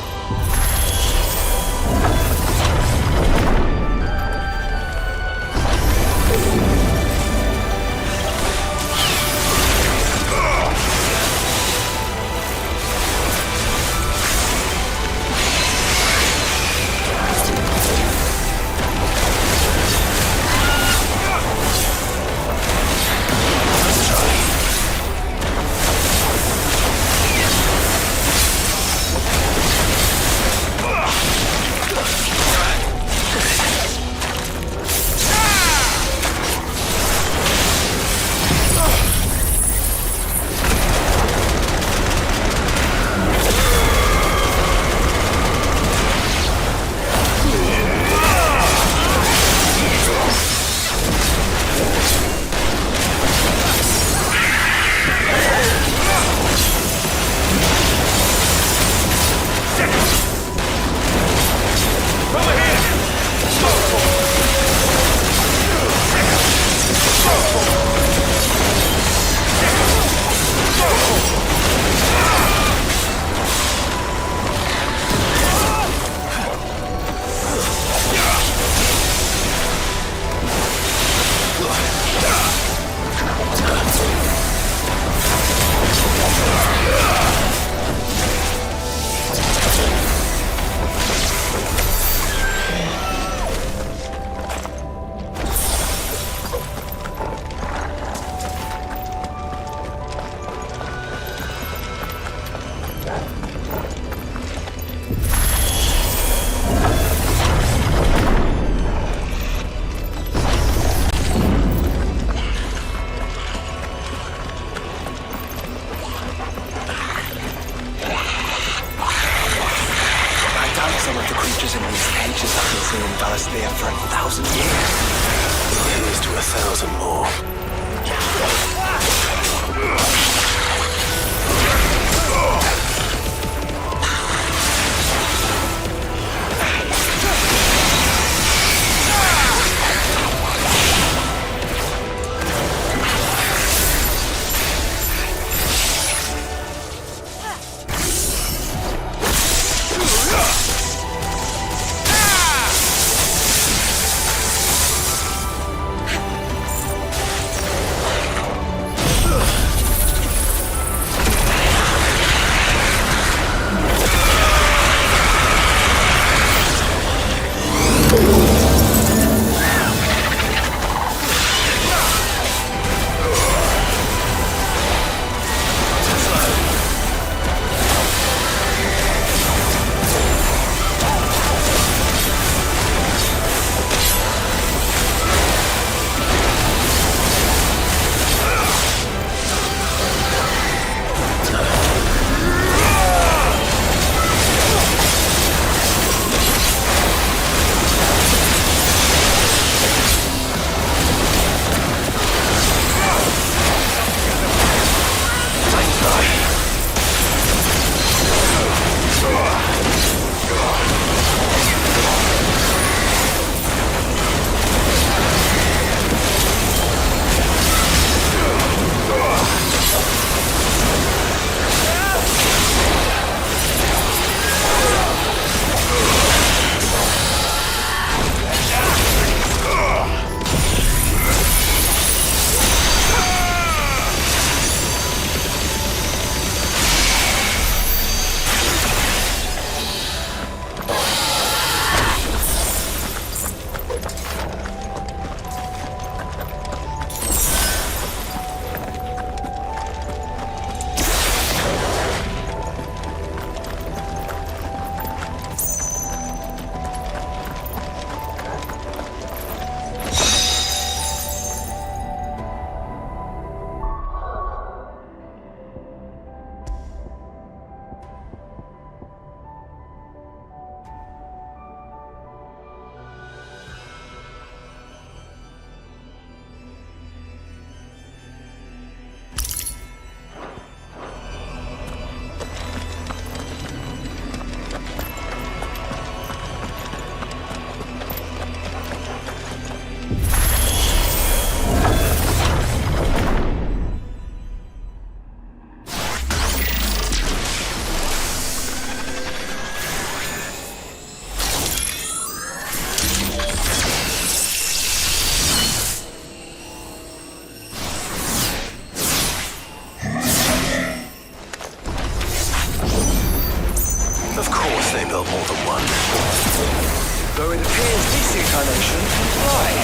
Mission complied.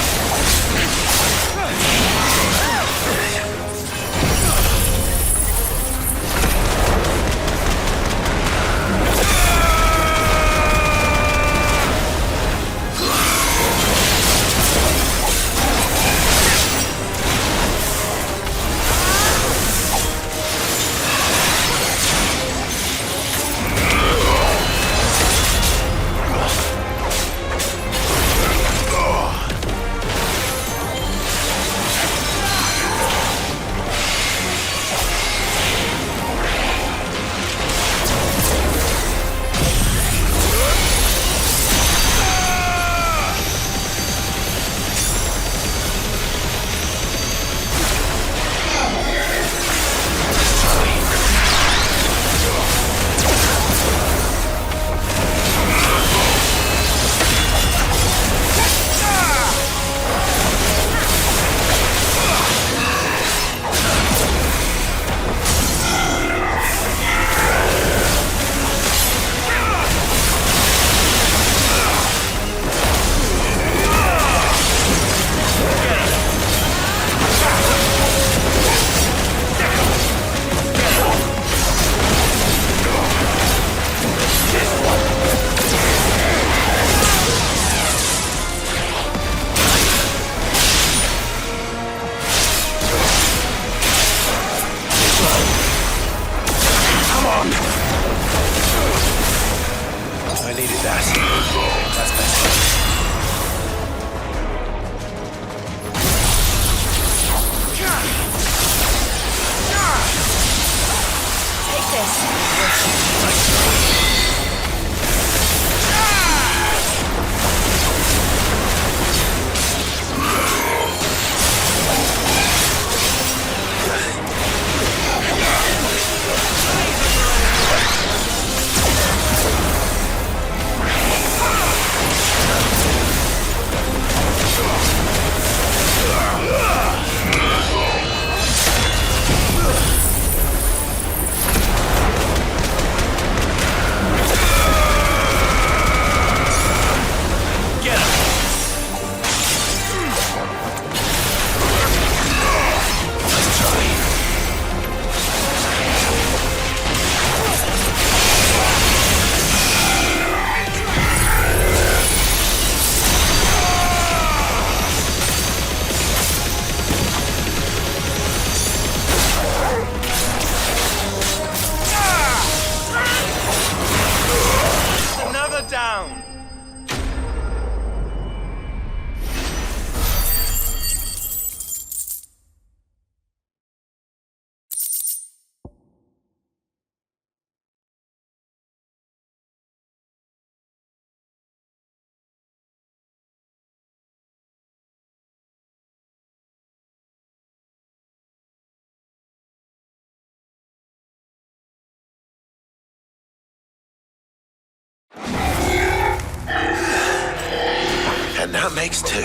And that makes 2.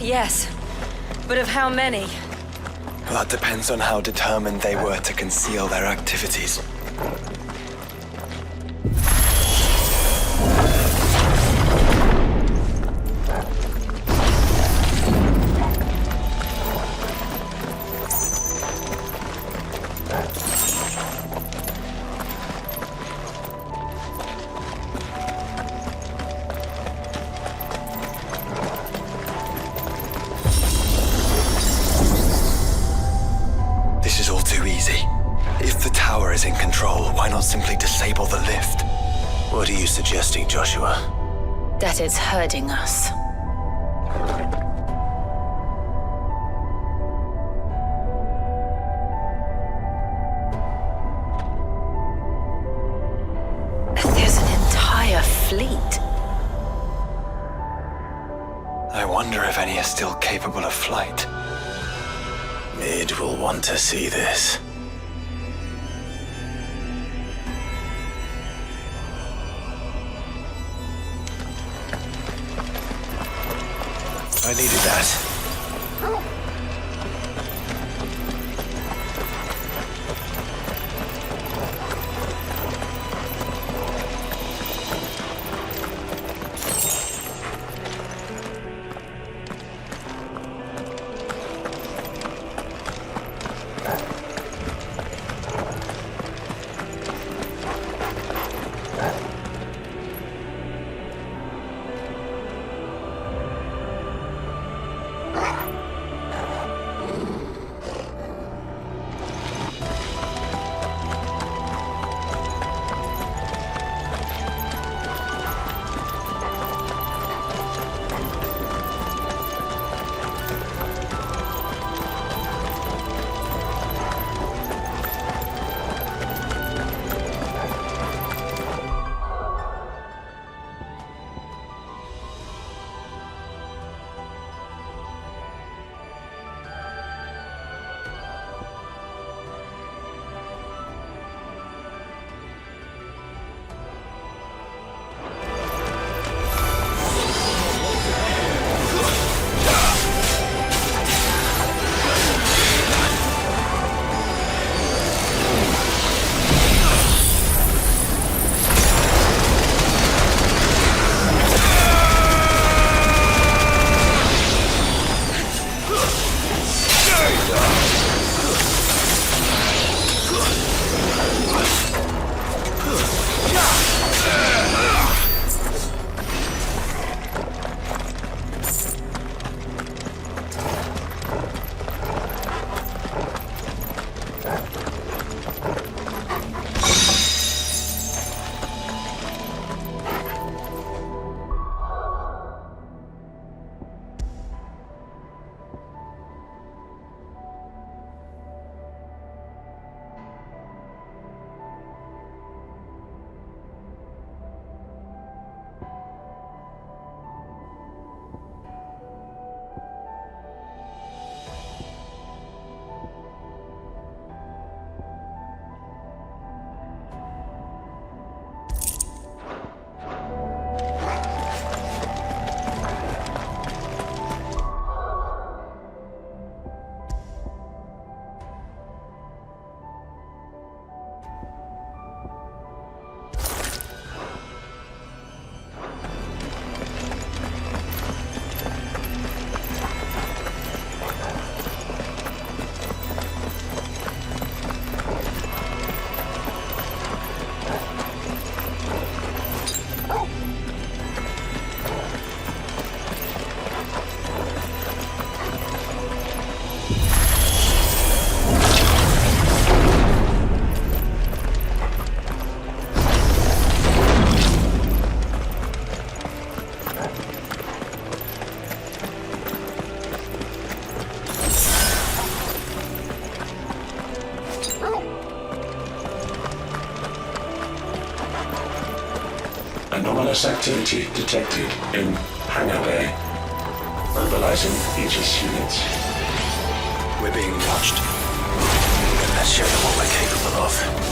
Yes, but of how many? That depends on how determined they were to conceal their activities. This is all too easy. If the tower is in control, why not simply disable the lift? What are you suggesting, Joshua? That it's hurting us. There's an entire fleet. I wonder if any are still capable of flight. Mid will want to see this. I needed that. Anomalous activity detected in Hangar Bay. Mobilizing Aegis units. We're being watched. Let's show them what we're capable of.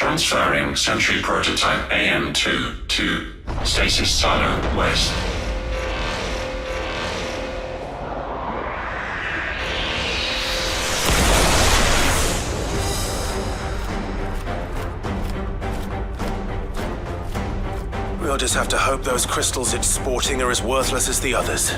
Transferring Sentry Prototype AM2 to Stasis Silo West. We'll just have to hope those crystals it's sporting are as worthless as the others.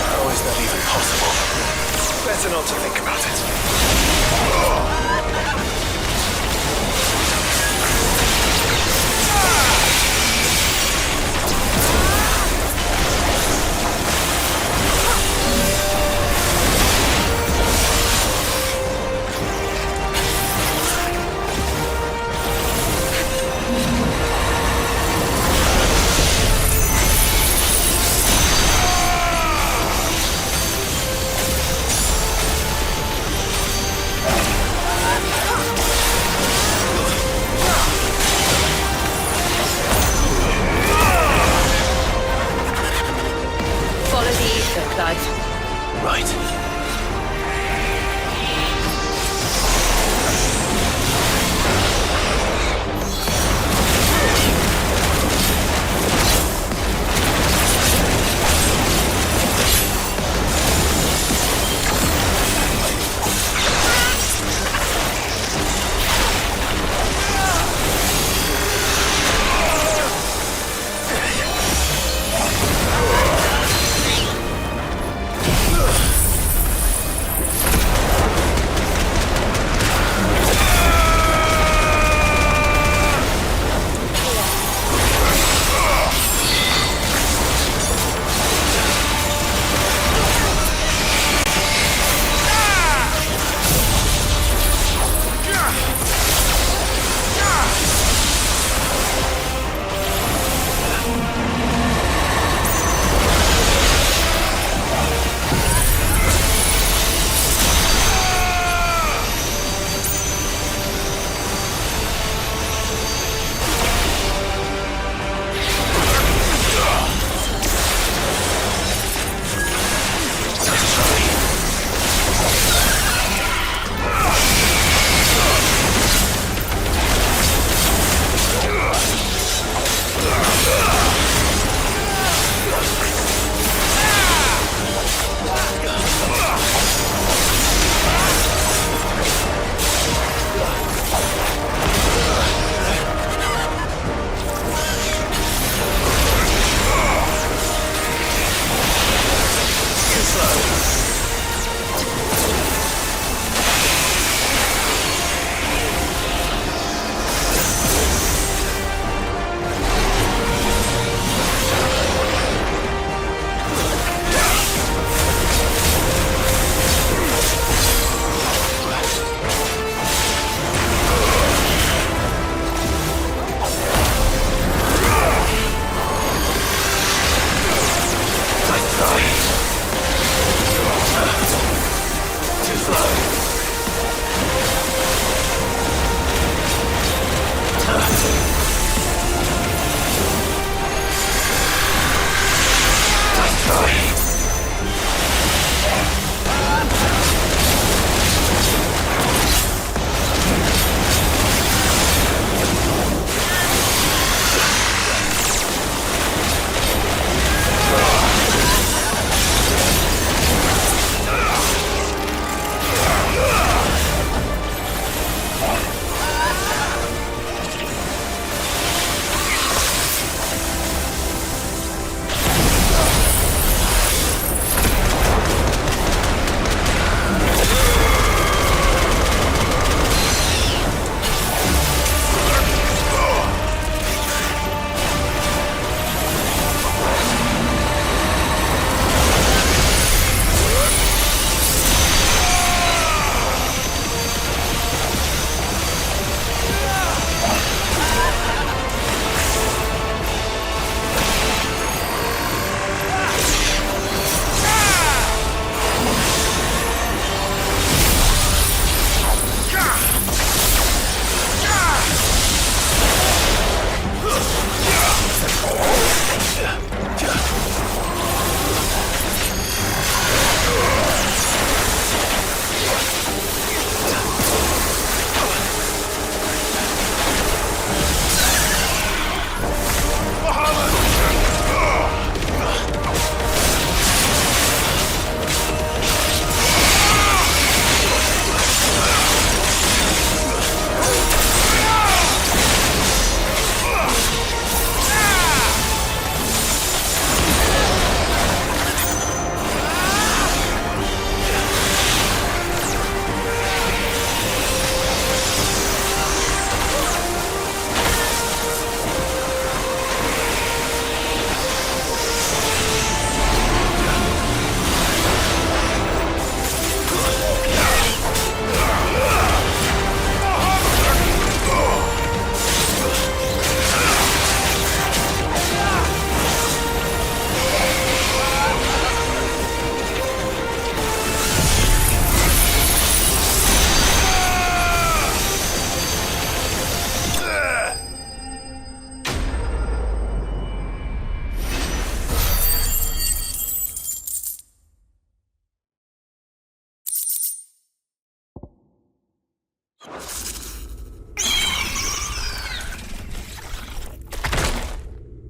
How is that even possible? Better not to think about it.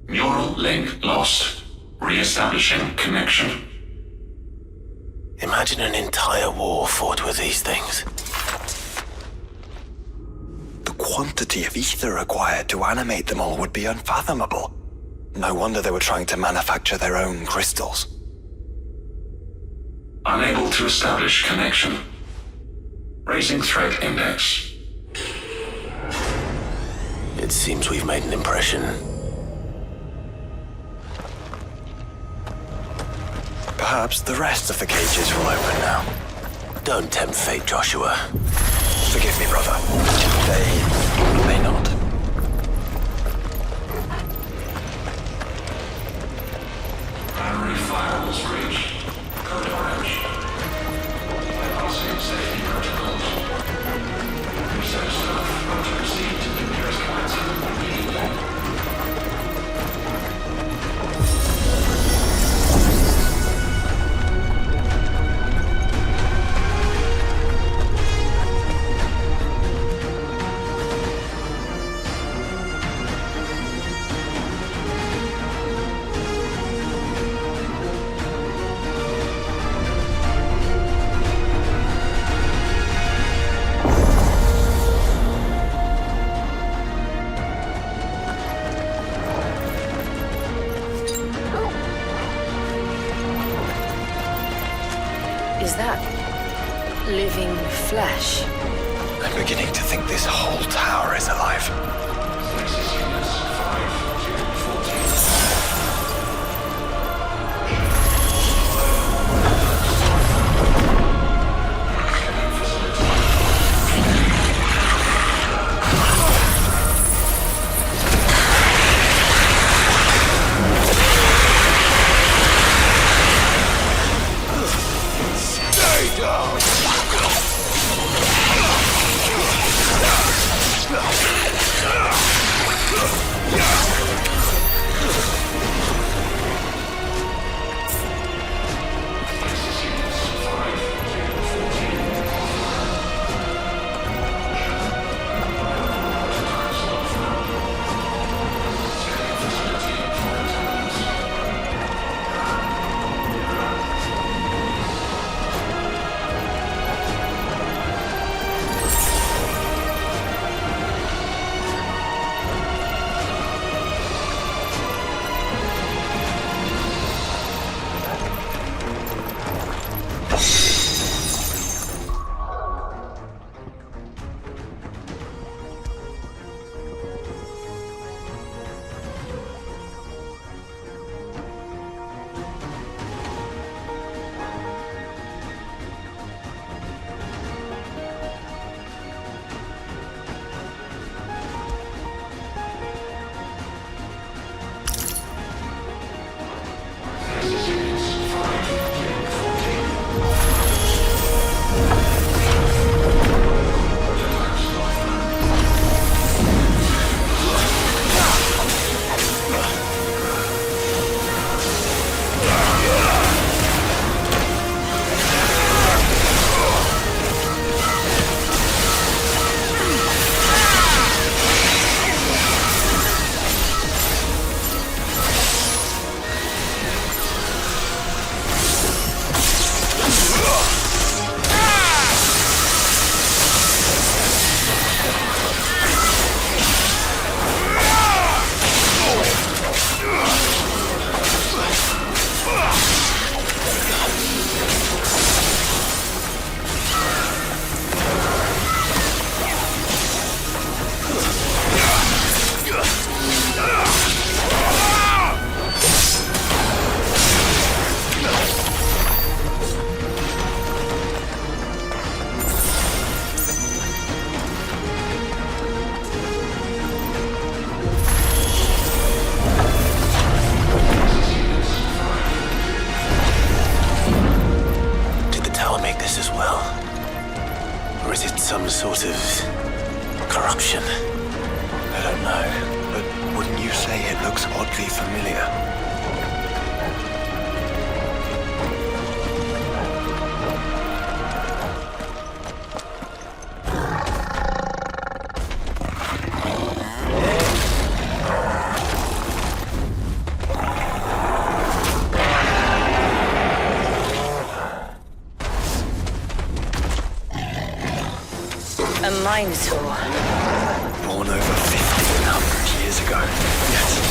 Neural link lost. Re-establishing connection. Imagine an entire war fought with these things. The quantity of ether required to animate them all would be unfathomable. No wonder they were trying to manufacture their own crystals. Unable to establish connection. Raising threat index. It seems we've made an impression. Perhaps the rest of the cages will open now. Don't tempt fate, Joshua. Forgive me, brother. They may not. Primary firewalls breached. Code orange. Bypassing safety protocols. Research staff not to proceed to the nearest command center immediately. Is that living flesh? I'm beginning to think this whole tower is alive. some sort of corruption? I don't know, but wouldn't you say it looks oddly familiar? A minotaur. Born over 1,500 years ago. Yes.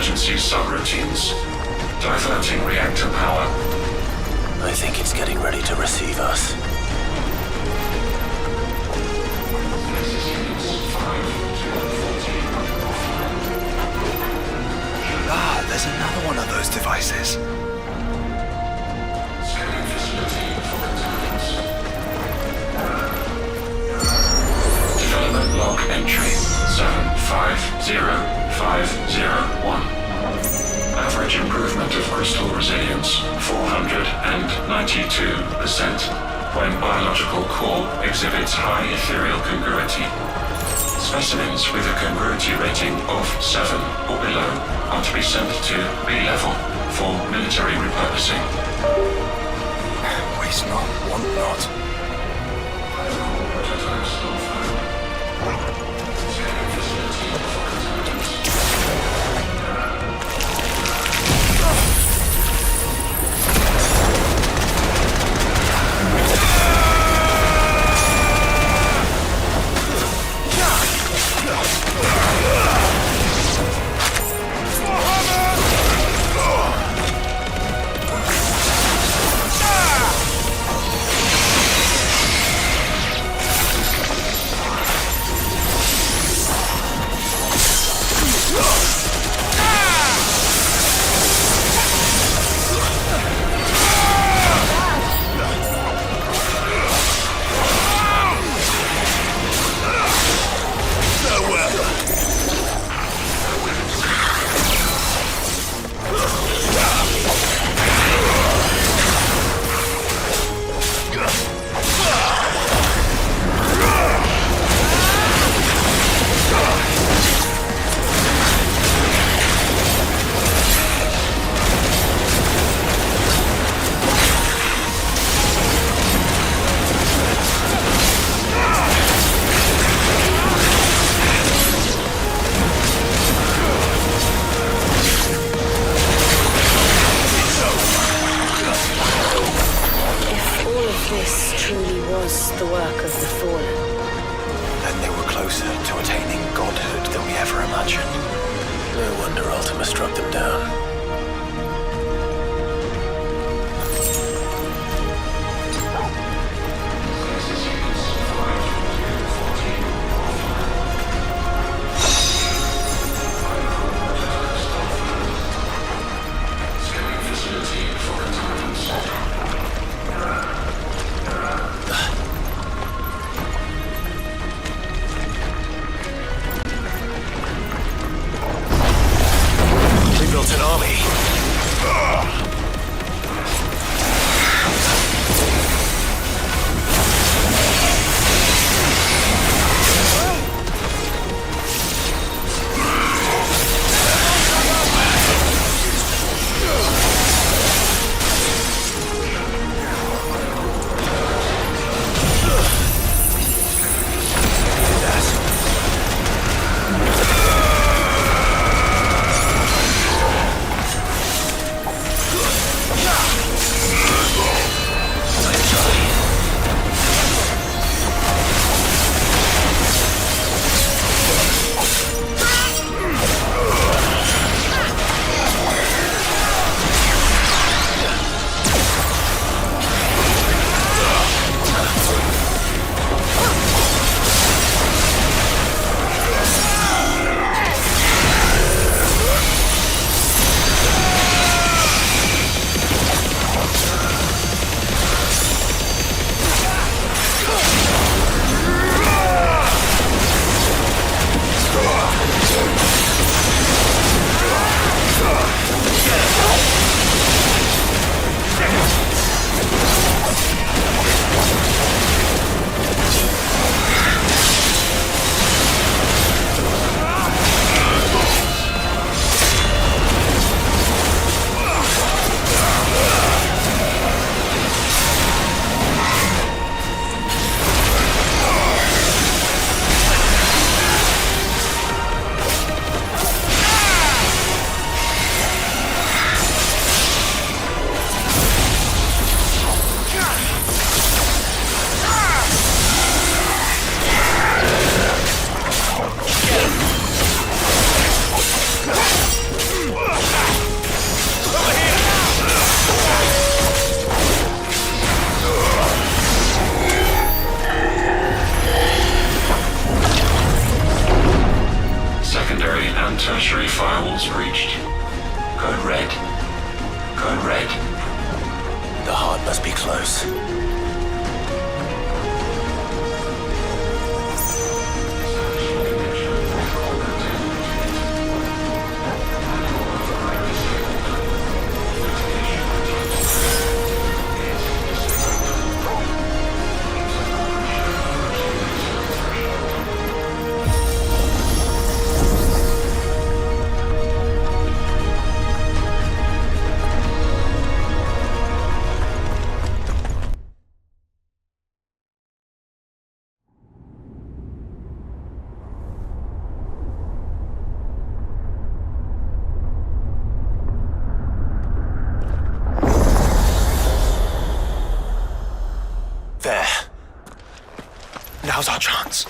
emergency subroutines. Diverting reactor power. I think it's getting ready to receive us. Ah, there's another one of those devices. Scanning facility for contaminants. Development log entry 750501. Average improvement of crystal resilience 492% when biological core exhibits high ethereal congruity. Specimens with a congruity rating of 7 or below are to be sent to B level for military repurposing. Waste not, want not. Ultima struck them down. Tertiary firewalls breached. Code red. Code red. The heart must be close. There. Now's our chance.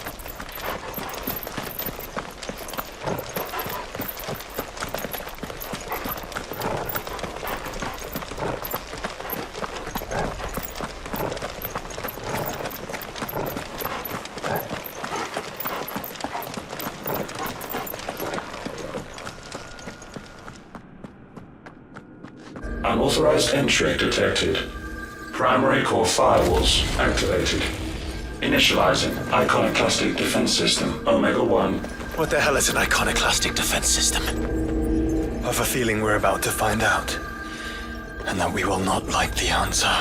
Unauthorized entry detected. Primary core firewalls activated. Initializing iconoclastic defense system Omega-1. What the hell is an iconoclastic defense system? I've a feeling we're about to find out. And that we will not like the answer.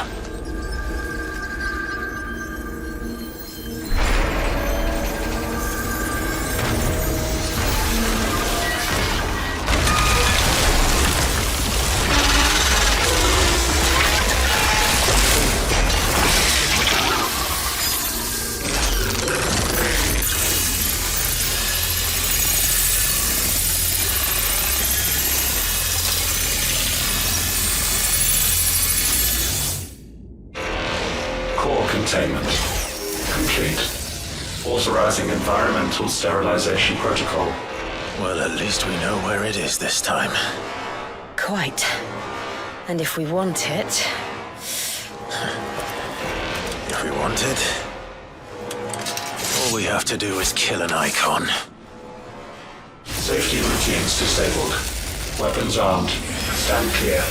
Containment complete. Authorizing environmental sterilization protocol. Well, at least we know where it is this time. Quite. And if we want it... If we want it, all we have to do is kill an icon. Safety routines disabled. Weapons armed. Stand clear.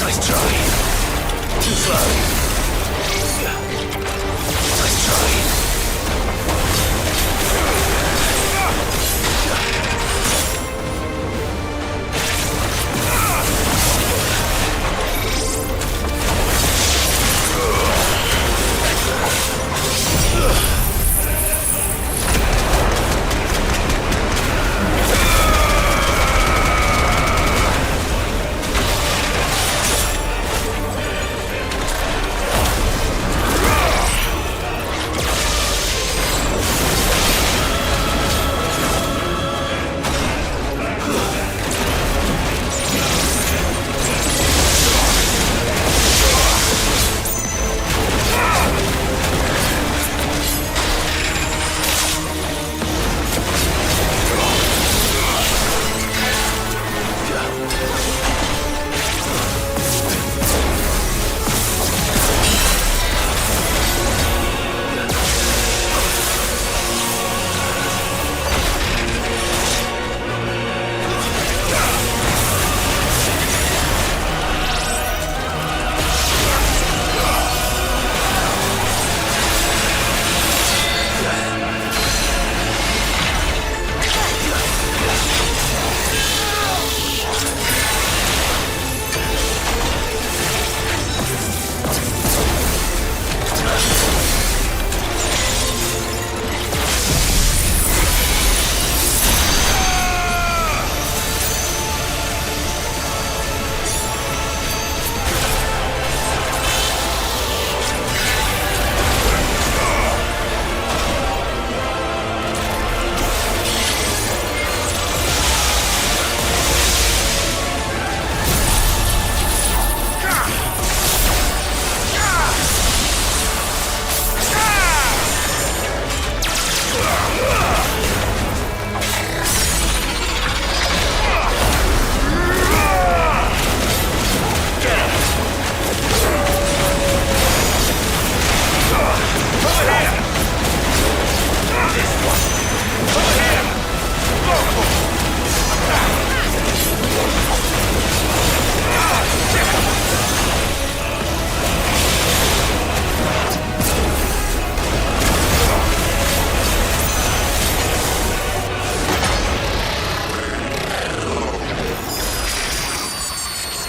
Nice try. Too slow. Nice try.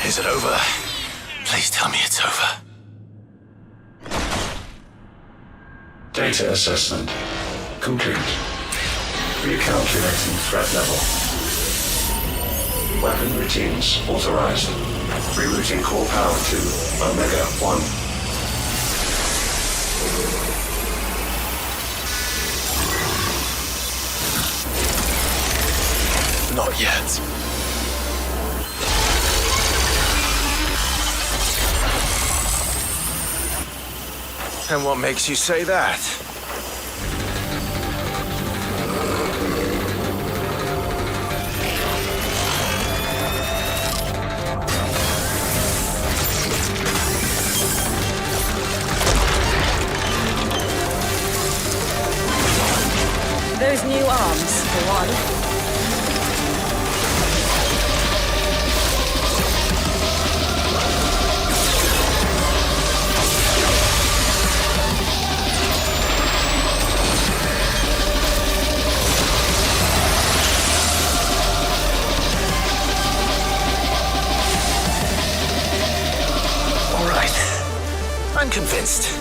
Is it over? Please tell me it's over. Data assessment complete. Recalculating threat level. Weapon routines authorized. Rerouting core power to Omega 1. Not yet. And what makes you say that? Those new arms, for one. I'm convinced.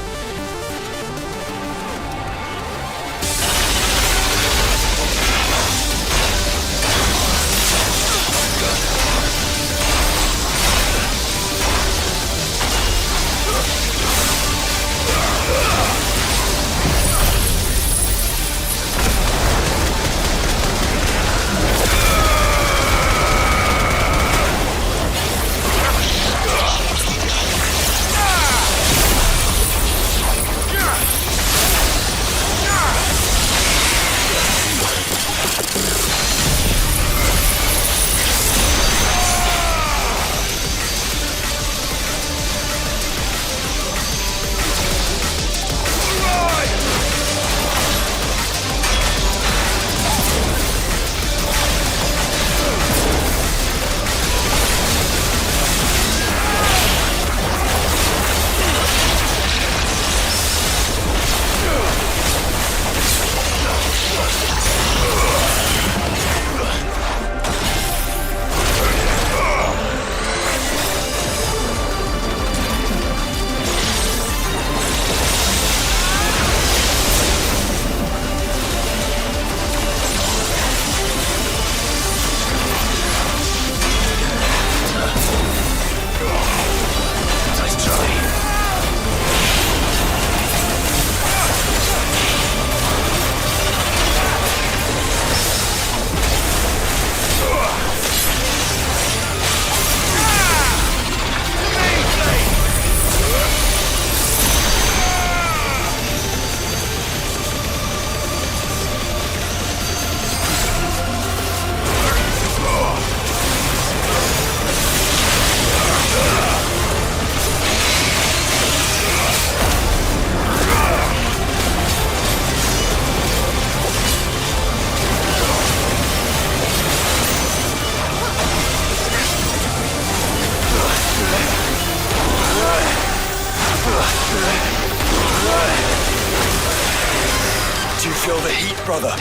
feel the heat, brother?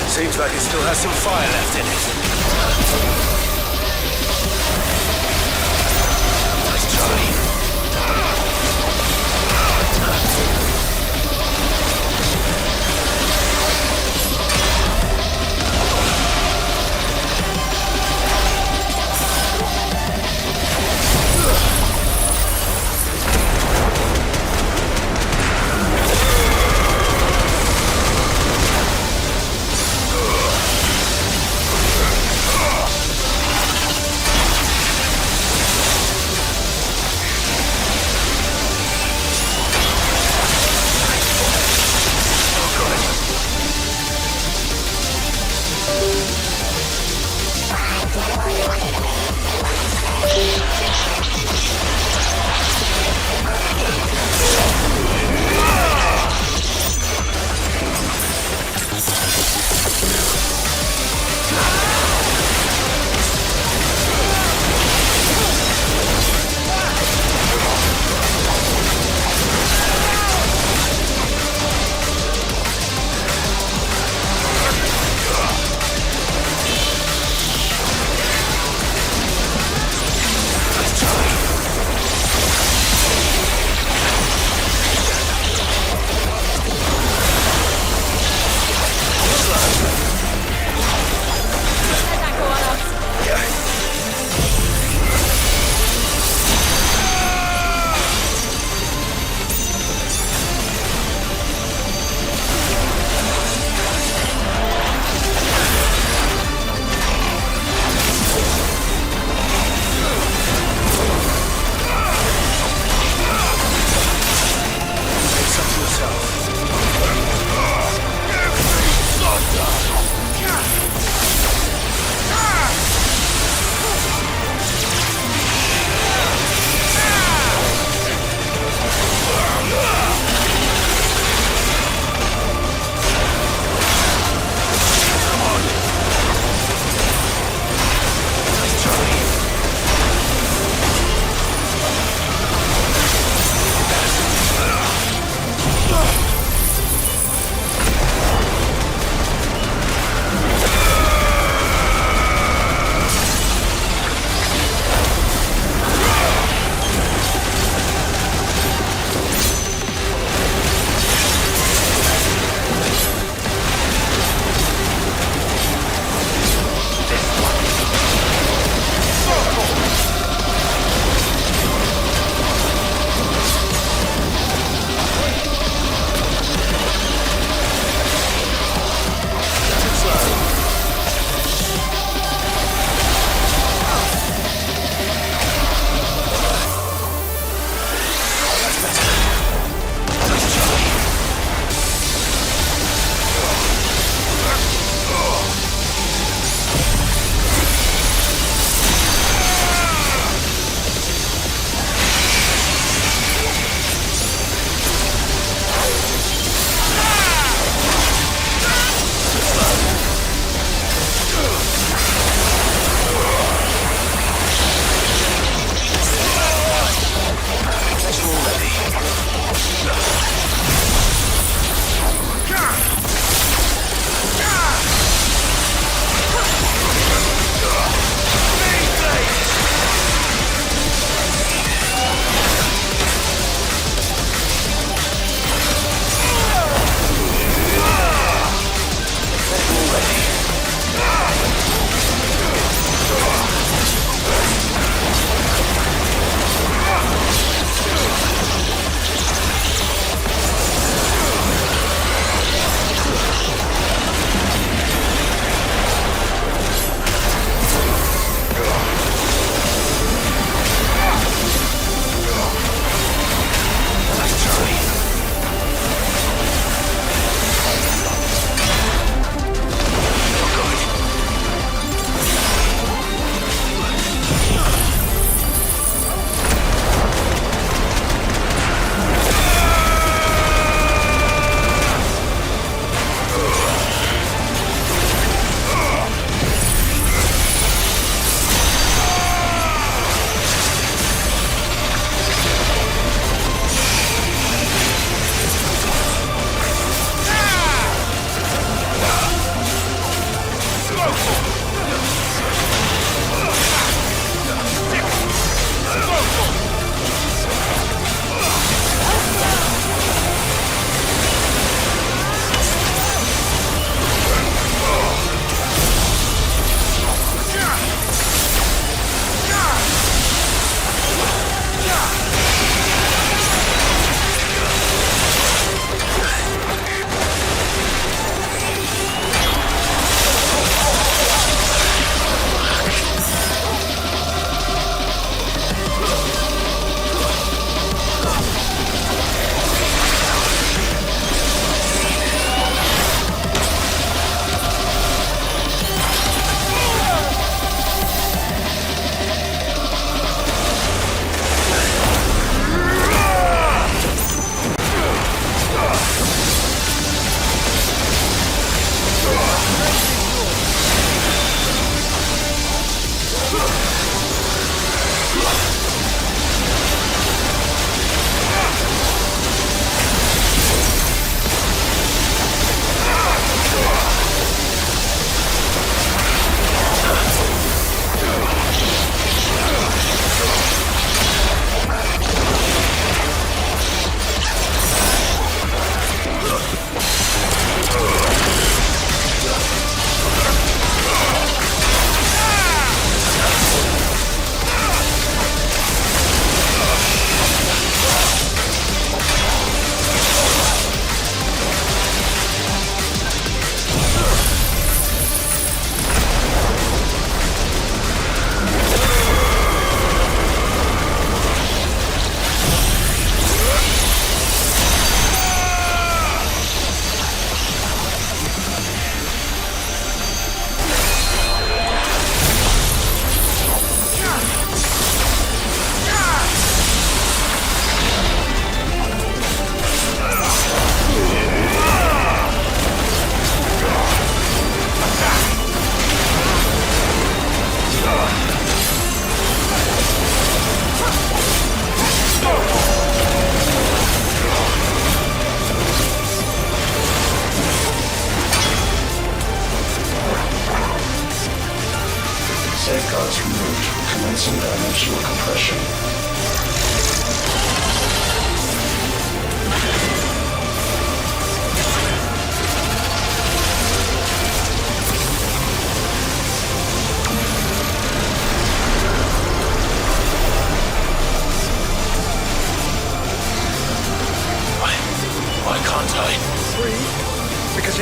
Seems like it still has some fire left in it. Nice try.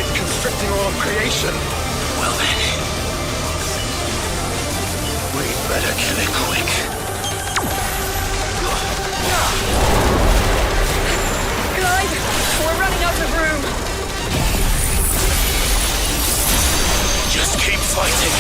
it constricting all of creation? Well then, we'd better kill it quick. Clive, we're running out of room. Just keep fighting.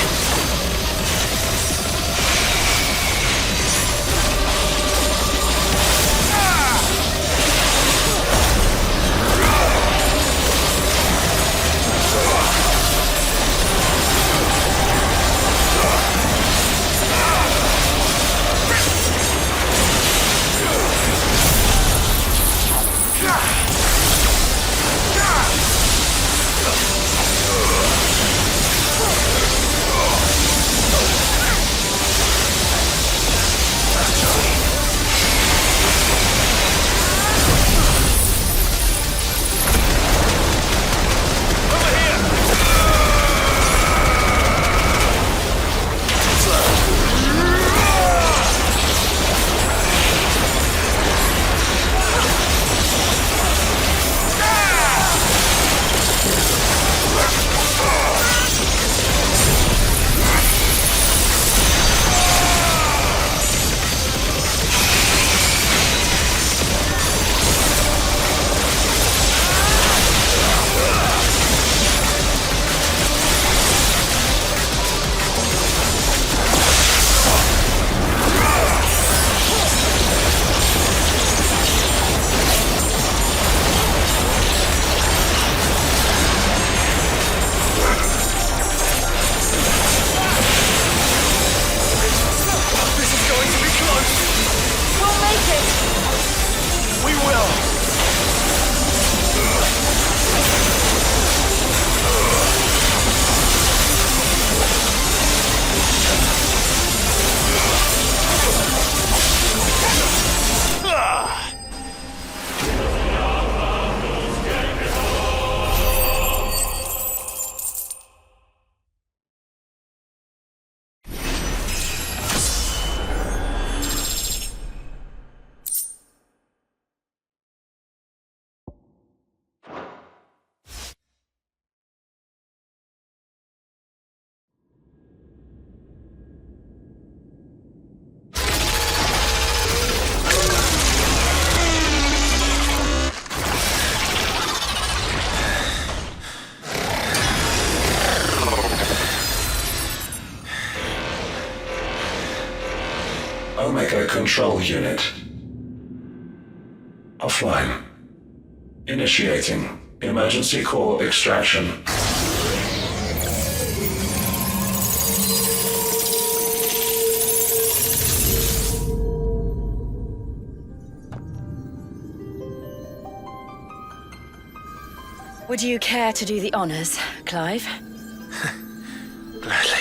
Omega Control Unit. Offline. Initiating emergency core extraction. Would you care to do the honors, Clive? Gladly.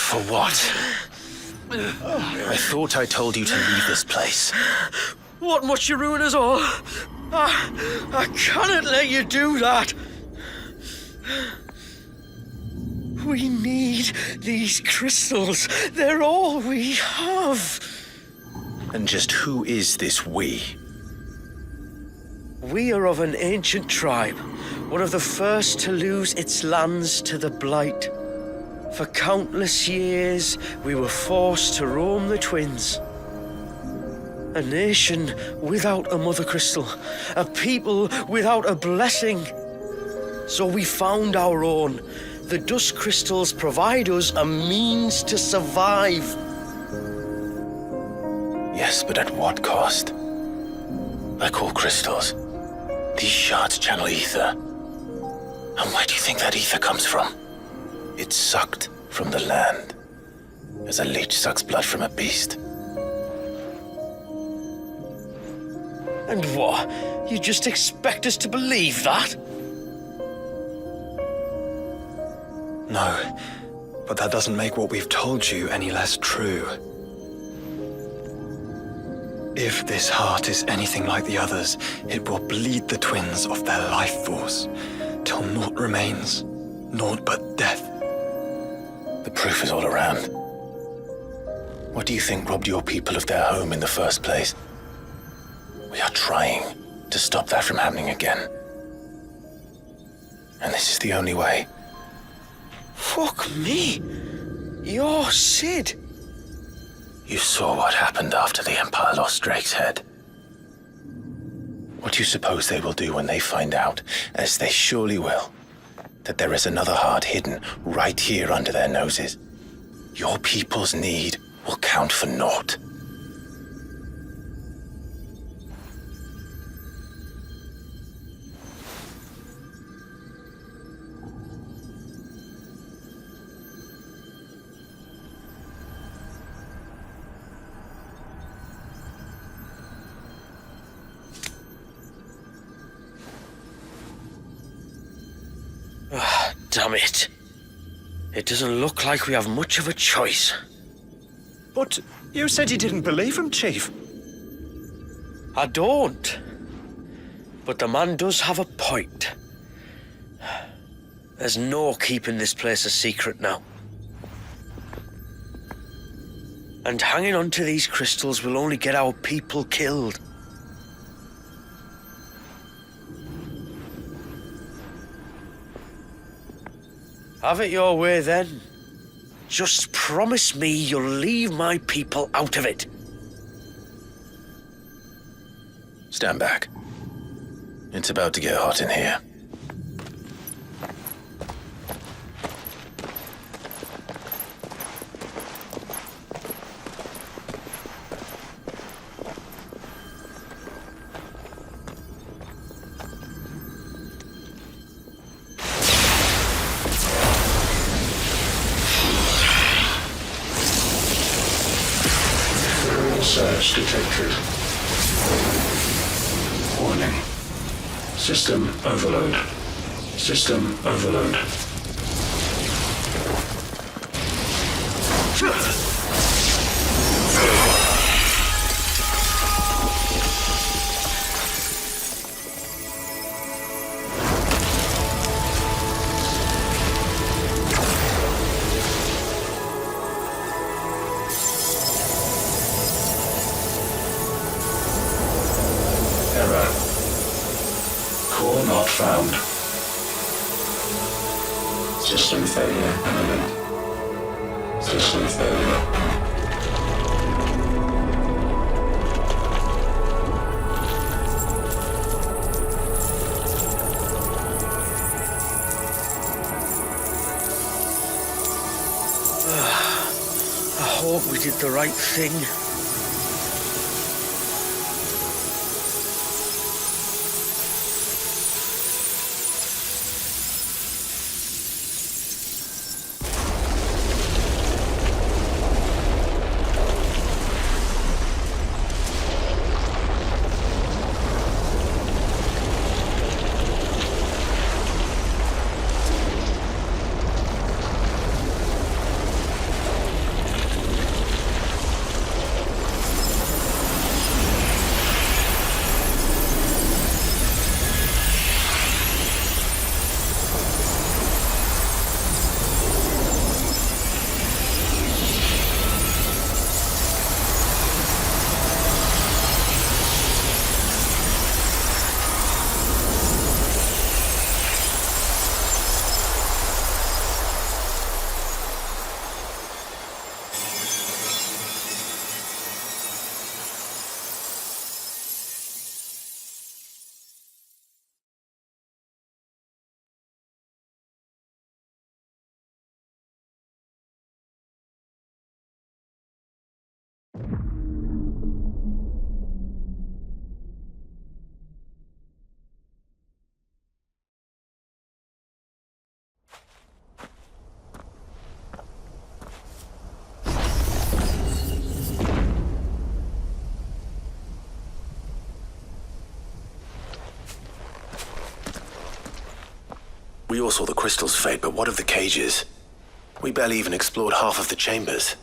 For what? I thought I told you to leave this place. What must you ruin us all? I cannot let you do that. We need these crystals. They're all we have. And just who is this we? We are of an ancient tribe, one of the first to lose its lands to the Blight. For countless years, we were forced to roam the Twins. A nation without a mother crystal, a people without a blessing. So we found our own. The dust crystals provide us a means to survive. Yes, but at what cost? Like all crystals, these shards channel ether. And where do you think that ether comes from? It's sucked from the land, as a leech sucks blood from a beast. And what? You just expect us to believe that? No, but that doesn't make what we've told you any less true. If this heart is anything like the others, it will bleed the twins of their life force, till naught remains, naught but death. The proof is all around. What do you think robbed your people of their home in the first place? We are trying to stop that from happening again. And this is the only way. Fuck me. You're Sid. You saw what happened after the Empire lost Drake's head. What do you suppose they will do when they find out, as they surely will, that there is another heart hidden right here under their noses? Your people's need will count for naught. Damn it. It doesn't look like we have much of a choice. But you said you didn't believe him, Chief. I don't. But the man does have a point. There's no keeping this place a secret now. And hanging on to these crystals will only get our people killed. Have it your way, then. Just promise me you'll leave my people out of it. Stand back. It's about to get hot in here. Surge detected. Warning. System overload. System overload. Error. Core not found. System failure imminent. System failure. I hope we did the right thing. We all saw the crystal's fate, but what of the cages? We barely even explored half of the chambers.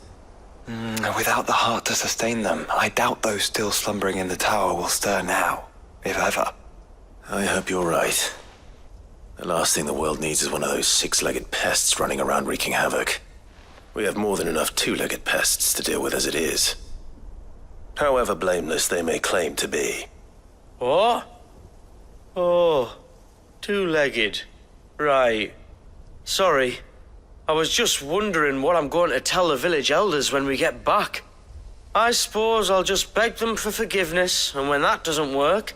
Without the heart to sustain them, I doubt those still slumbering in the tower will stir now, if ever. I hope you're right. The last thing the world needs is one of those six-legged pests running around wreaking havoc. We have more than enough two-legged pests to deal with as it is. However blameless they may claim to be. What? Oh, two-legged. Right. Sorry. I was just wondering what I'm going to tell the village elders when we get back. I suppose I'll just beg them for forgiveness, and when that doesn't work,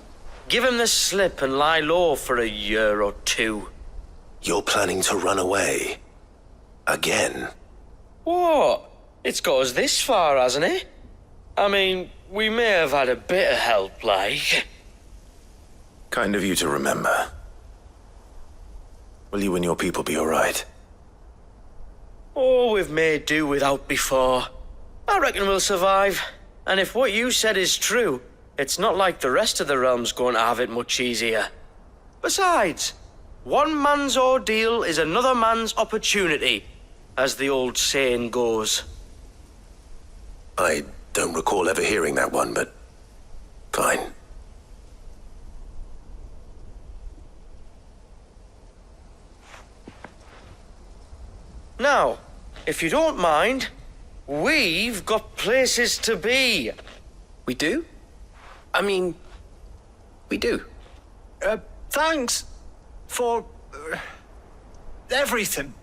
give them the slip and lie low for a year or two. You're planning to run away? Again? What? It's got us this far, hasn't it? I mean, we may have had a bit of help, like. Kind of you to remember. Will you and your people be alright? Oh, we've made do without before. I reckon we'll survive. And if what you said is true, it's not like the rest of the realm's going to have it much easier. Besides, one man's ordeal is another man's opportunity, as the old saying goes. I don't recall ever hearing that one, but fine. Now, if you don't mind, we've got places to be. We do? I mean, we do. Thanks for everything.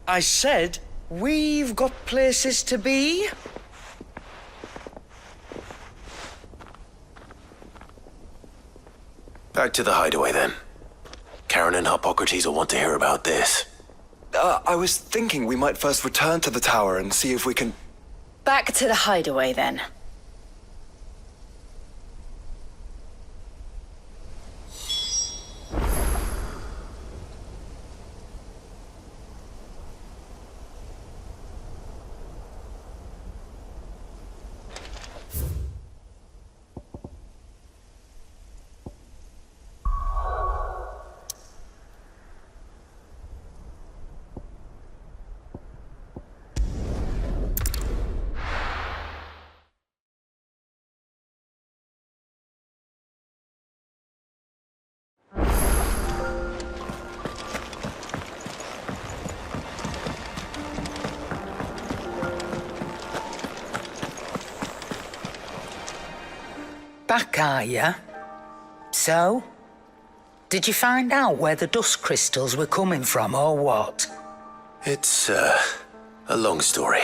I said, we've got places to be. Back to the hideaway then. Karen and Hippocrates will want to hear about this. I was thinking we might first return to the tower and see if we can... Back to the hideaway, then. Back, are ya? So? Did you find out where the dust crystals were coming from, or what? It's, a long story.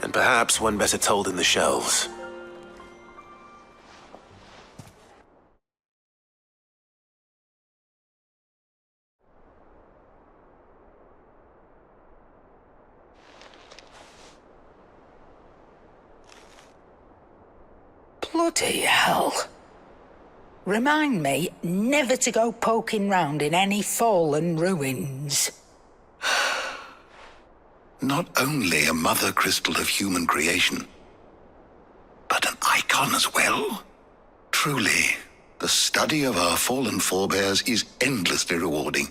And perhaps one better told in the shelves. Bloody hell. Remind me never to go poking round in any fallen ruins. Not only a mother crystal of human creation, but an icon as well. Truly, the study of our fallen forebears is endlessly rewarding.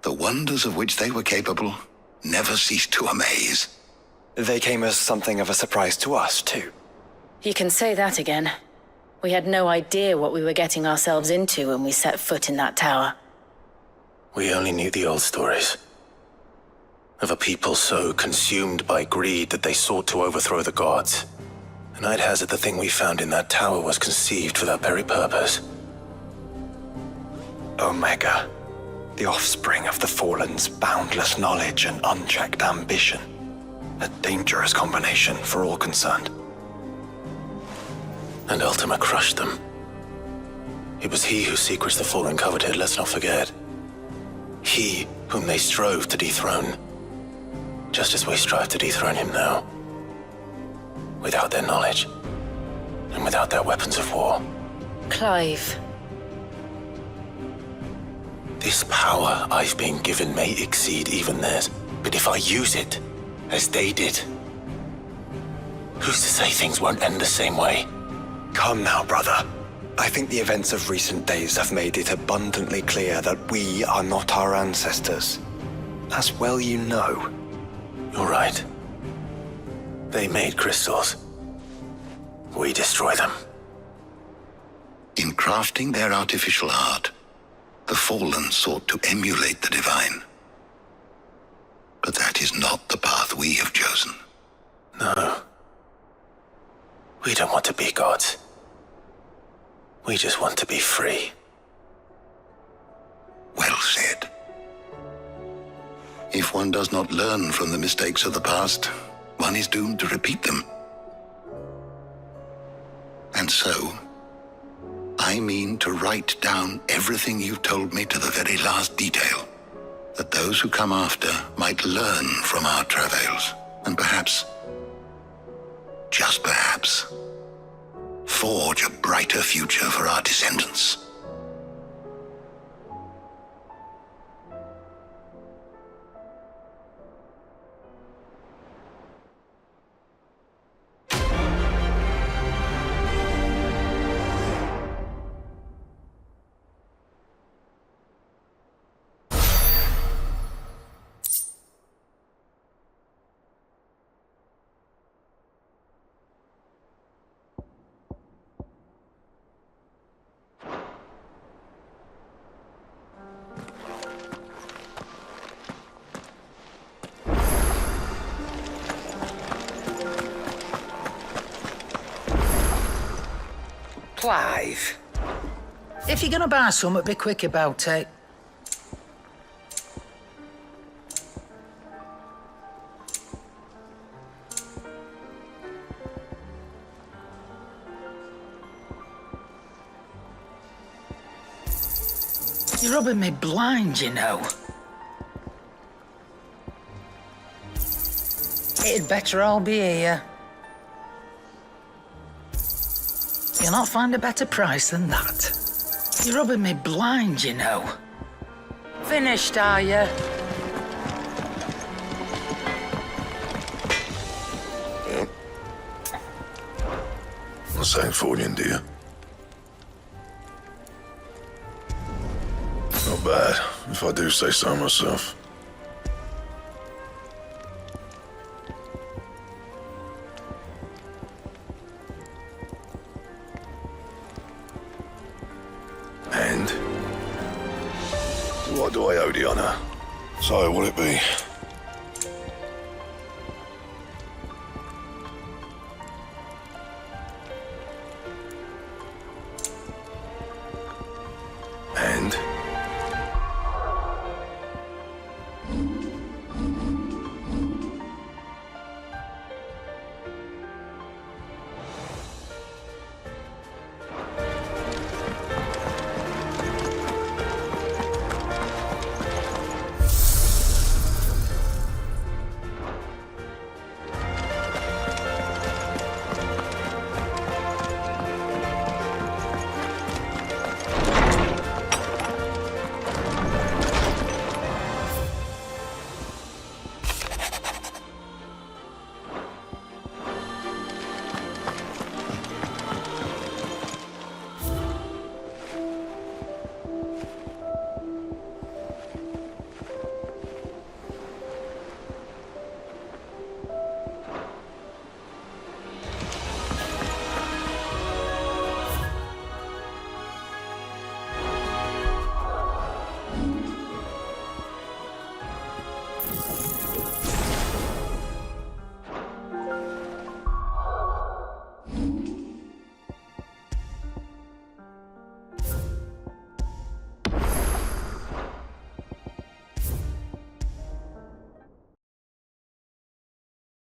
The wonders of which they were capable never cease to amaze. They came as something of a surprise to us, too. You can say that again. We had no idea what we were getting ourselves into when we set foot in that tower. We only knew the old stories. Of a people so consumed by greed that they sought to overthrow the gods. And I'd hazard the thing we found in that tower was conceived for that very purpose. Omega, the offspring of the Fallen's boundless knowledge and unchecked ambition. A dangerous combination for all concerned. And Ultima crushed them. It was he whose secrets the Fallen coveted, let's not forget. He whom they strove to dethrone. Just as we strive to dethrone him now. Without their knowledge. And without their weapons of war. Clive. This power I've been given may exceed even theirs. But if I use it, as they did, who's to say things won't end the same way? Come now, brother. I think the events of recent days have made it abundantly clear that we are not our ancestors. As well you know. You're right. They made crystals. We destroy them. In crafting their artificial art, the Fallen sought to emulate the divine. But that is not the path we have chosen. No. We don't want to be gods. We just want to be free. Well said. If one does not learn from the mistakes of the past, one is doomed to repeat them. And so, I mean to write down everything you've told me to the very last detail, that those who come after might learn from our travails, and perhaps, just perhaps, forge a brighter future for our descendants. Clive, if you're gonna buy something, be quick about it. You're rubbing me blind, you know. It'd better all be here. You'll not find a better price than that. You're rubbing me blind, you know. Finished, are you? Yep. Not saying for you, dear. Not bad, if I do say so myself. And what do I owe the honor? So, will it be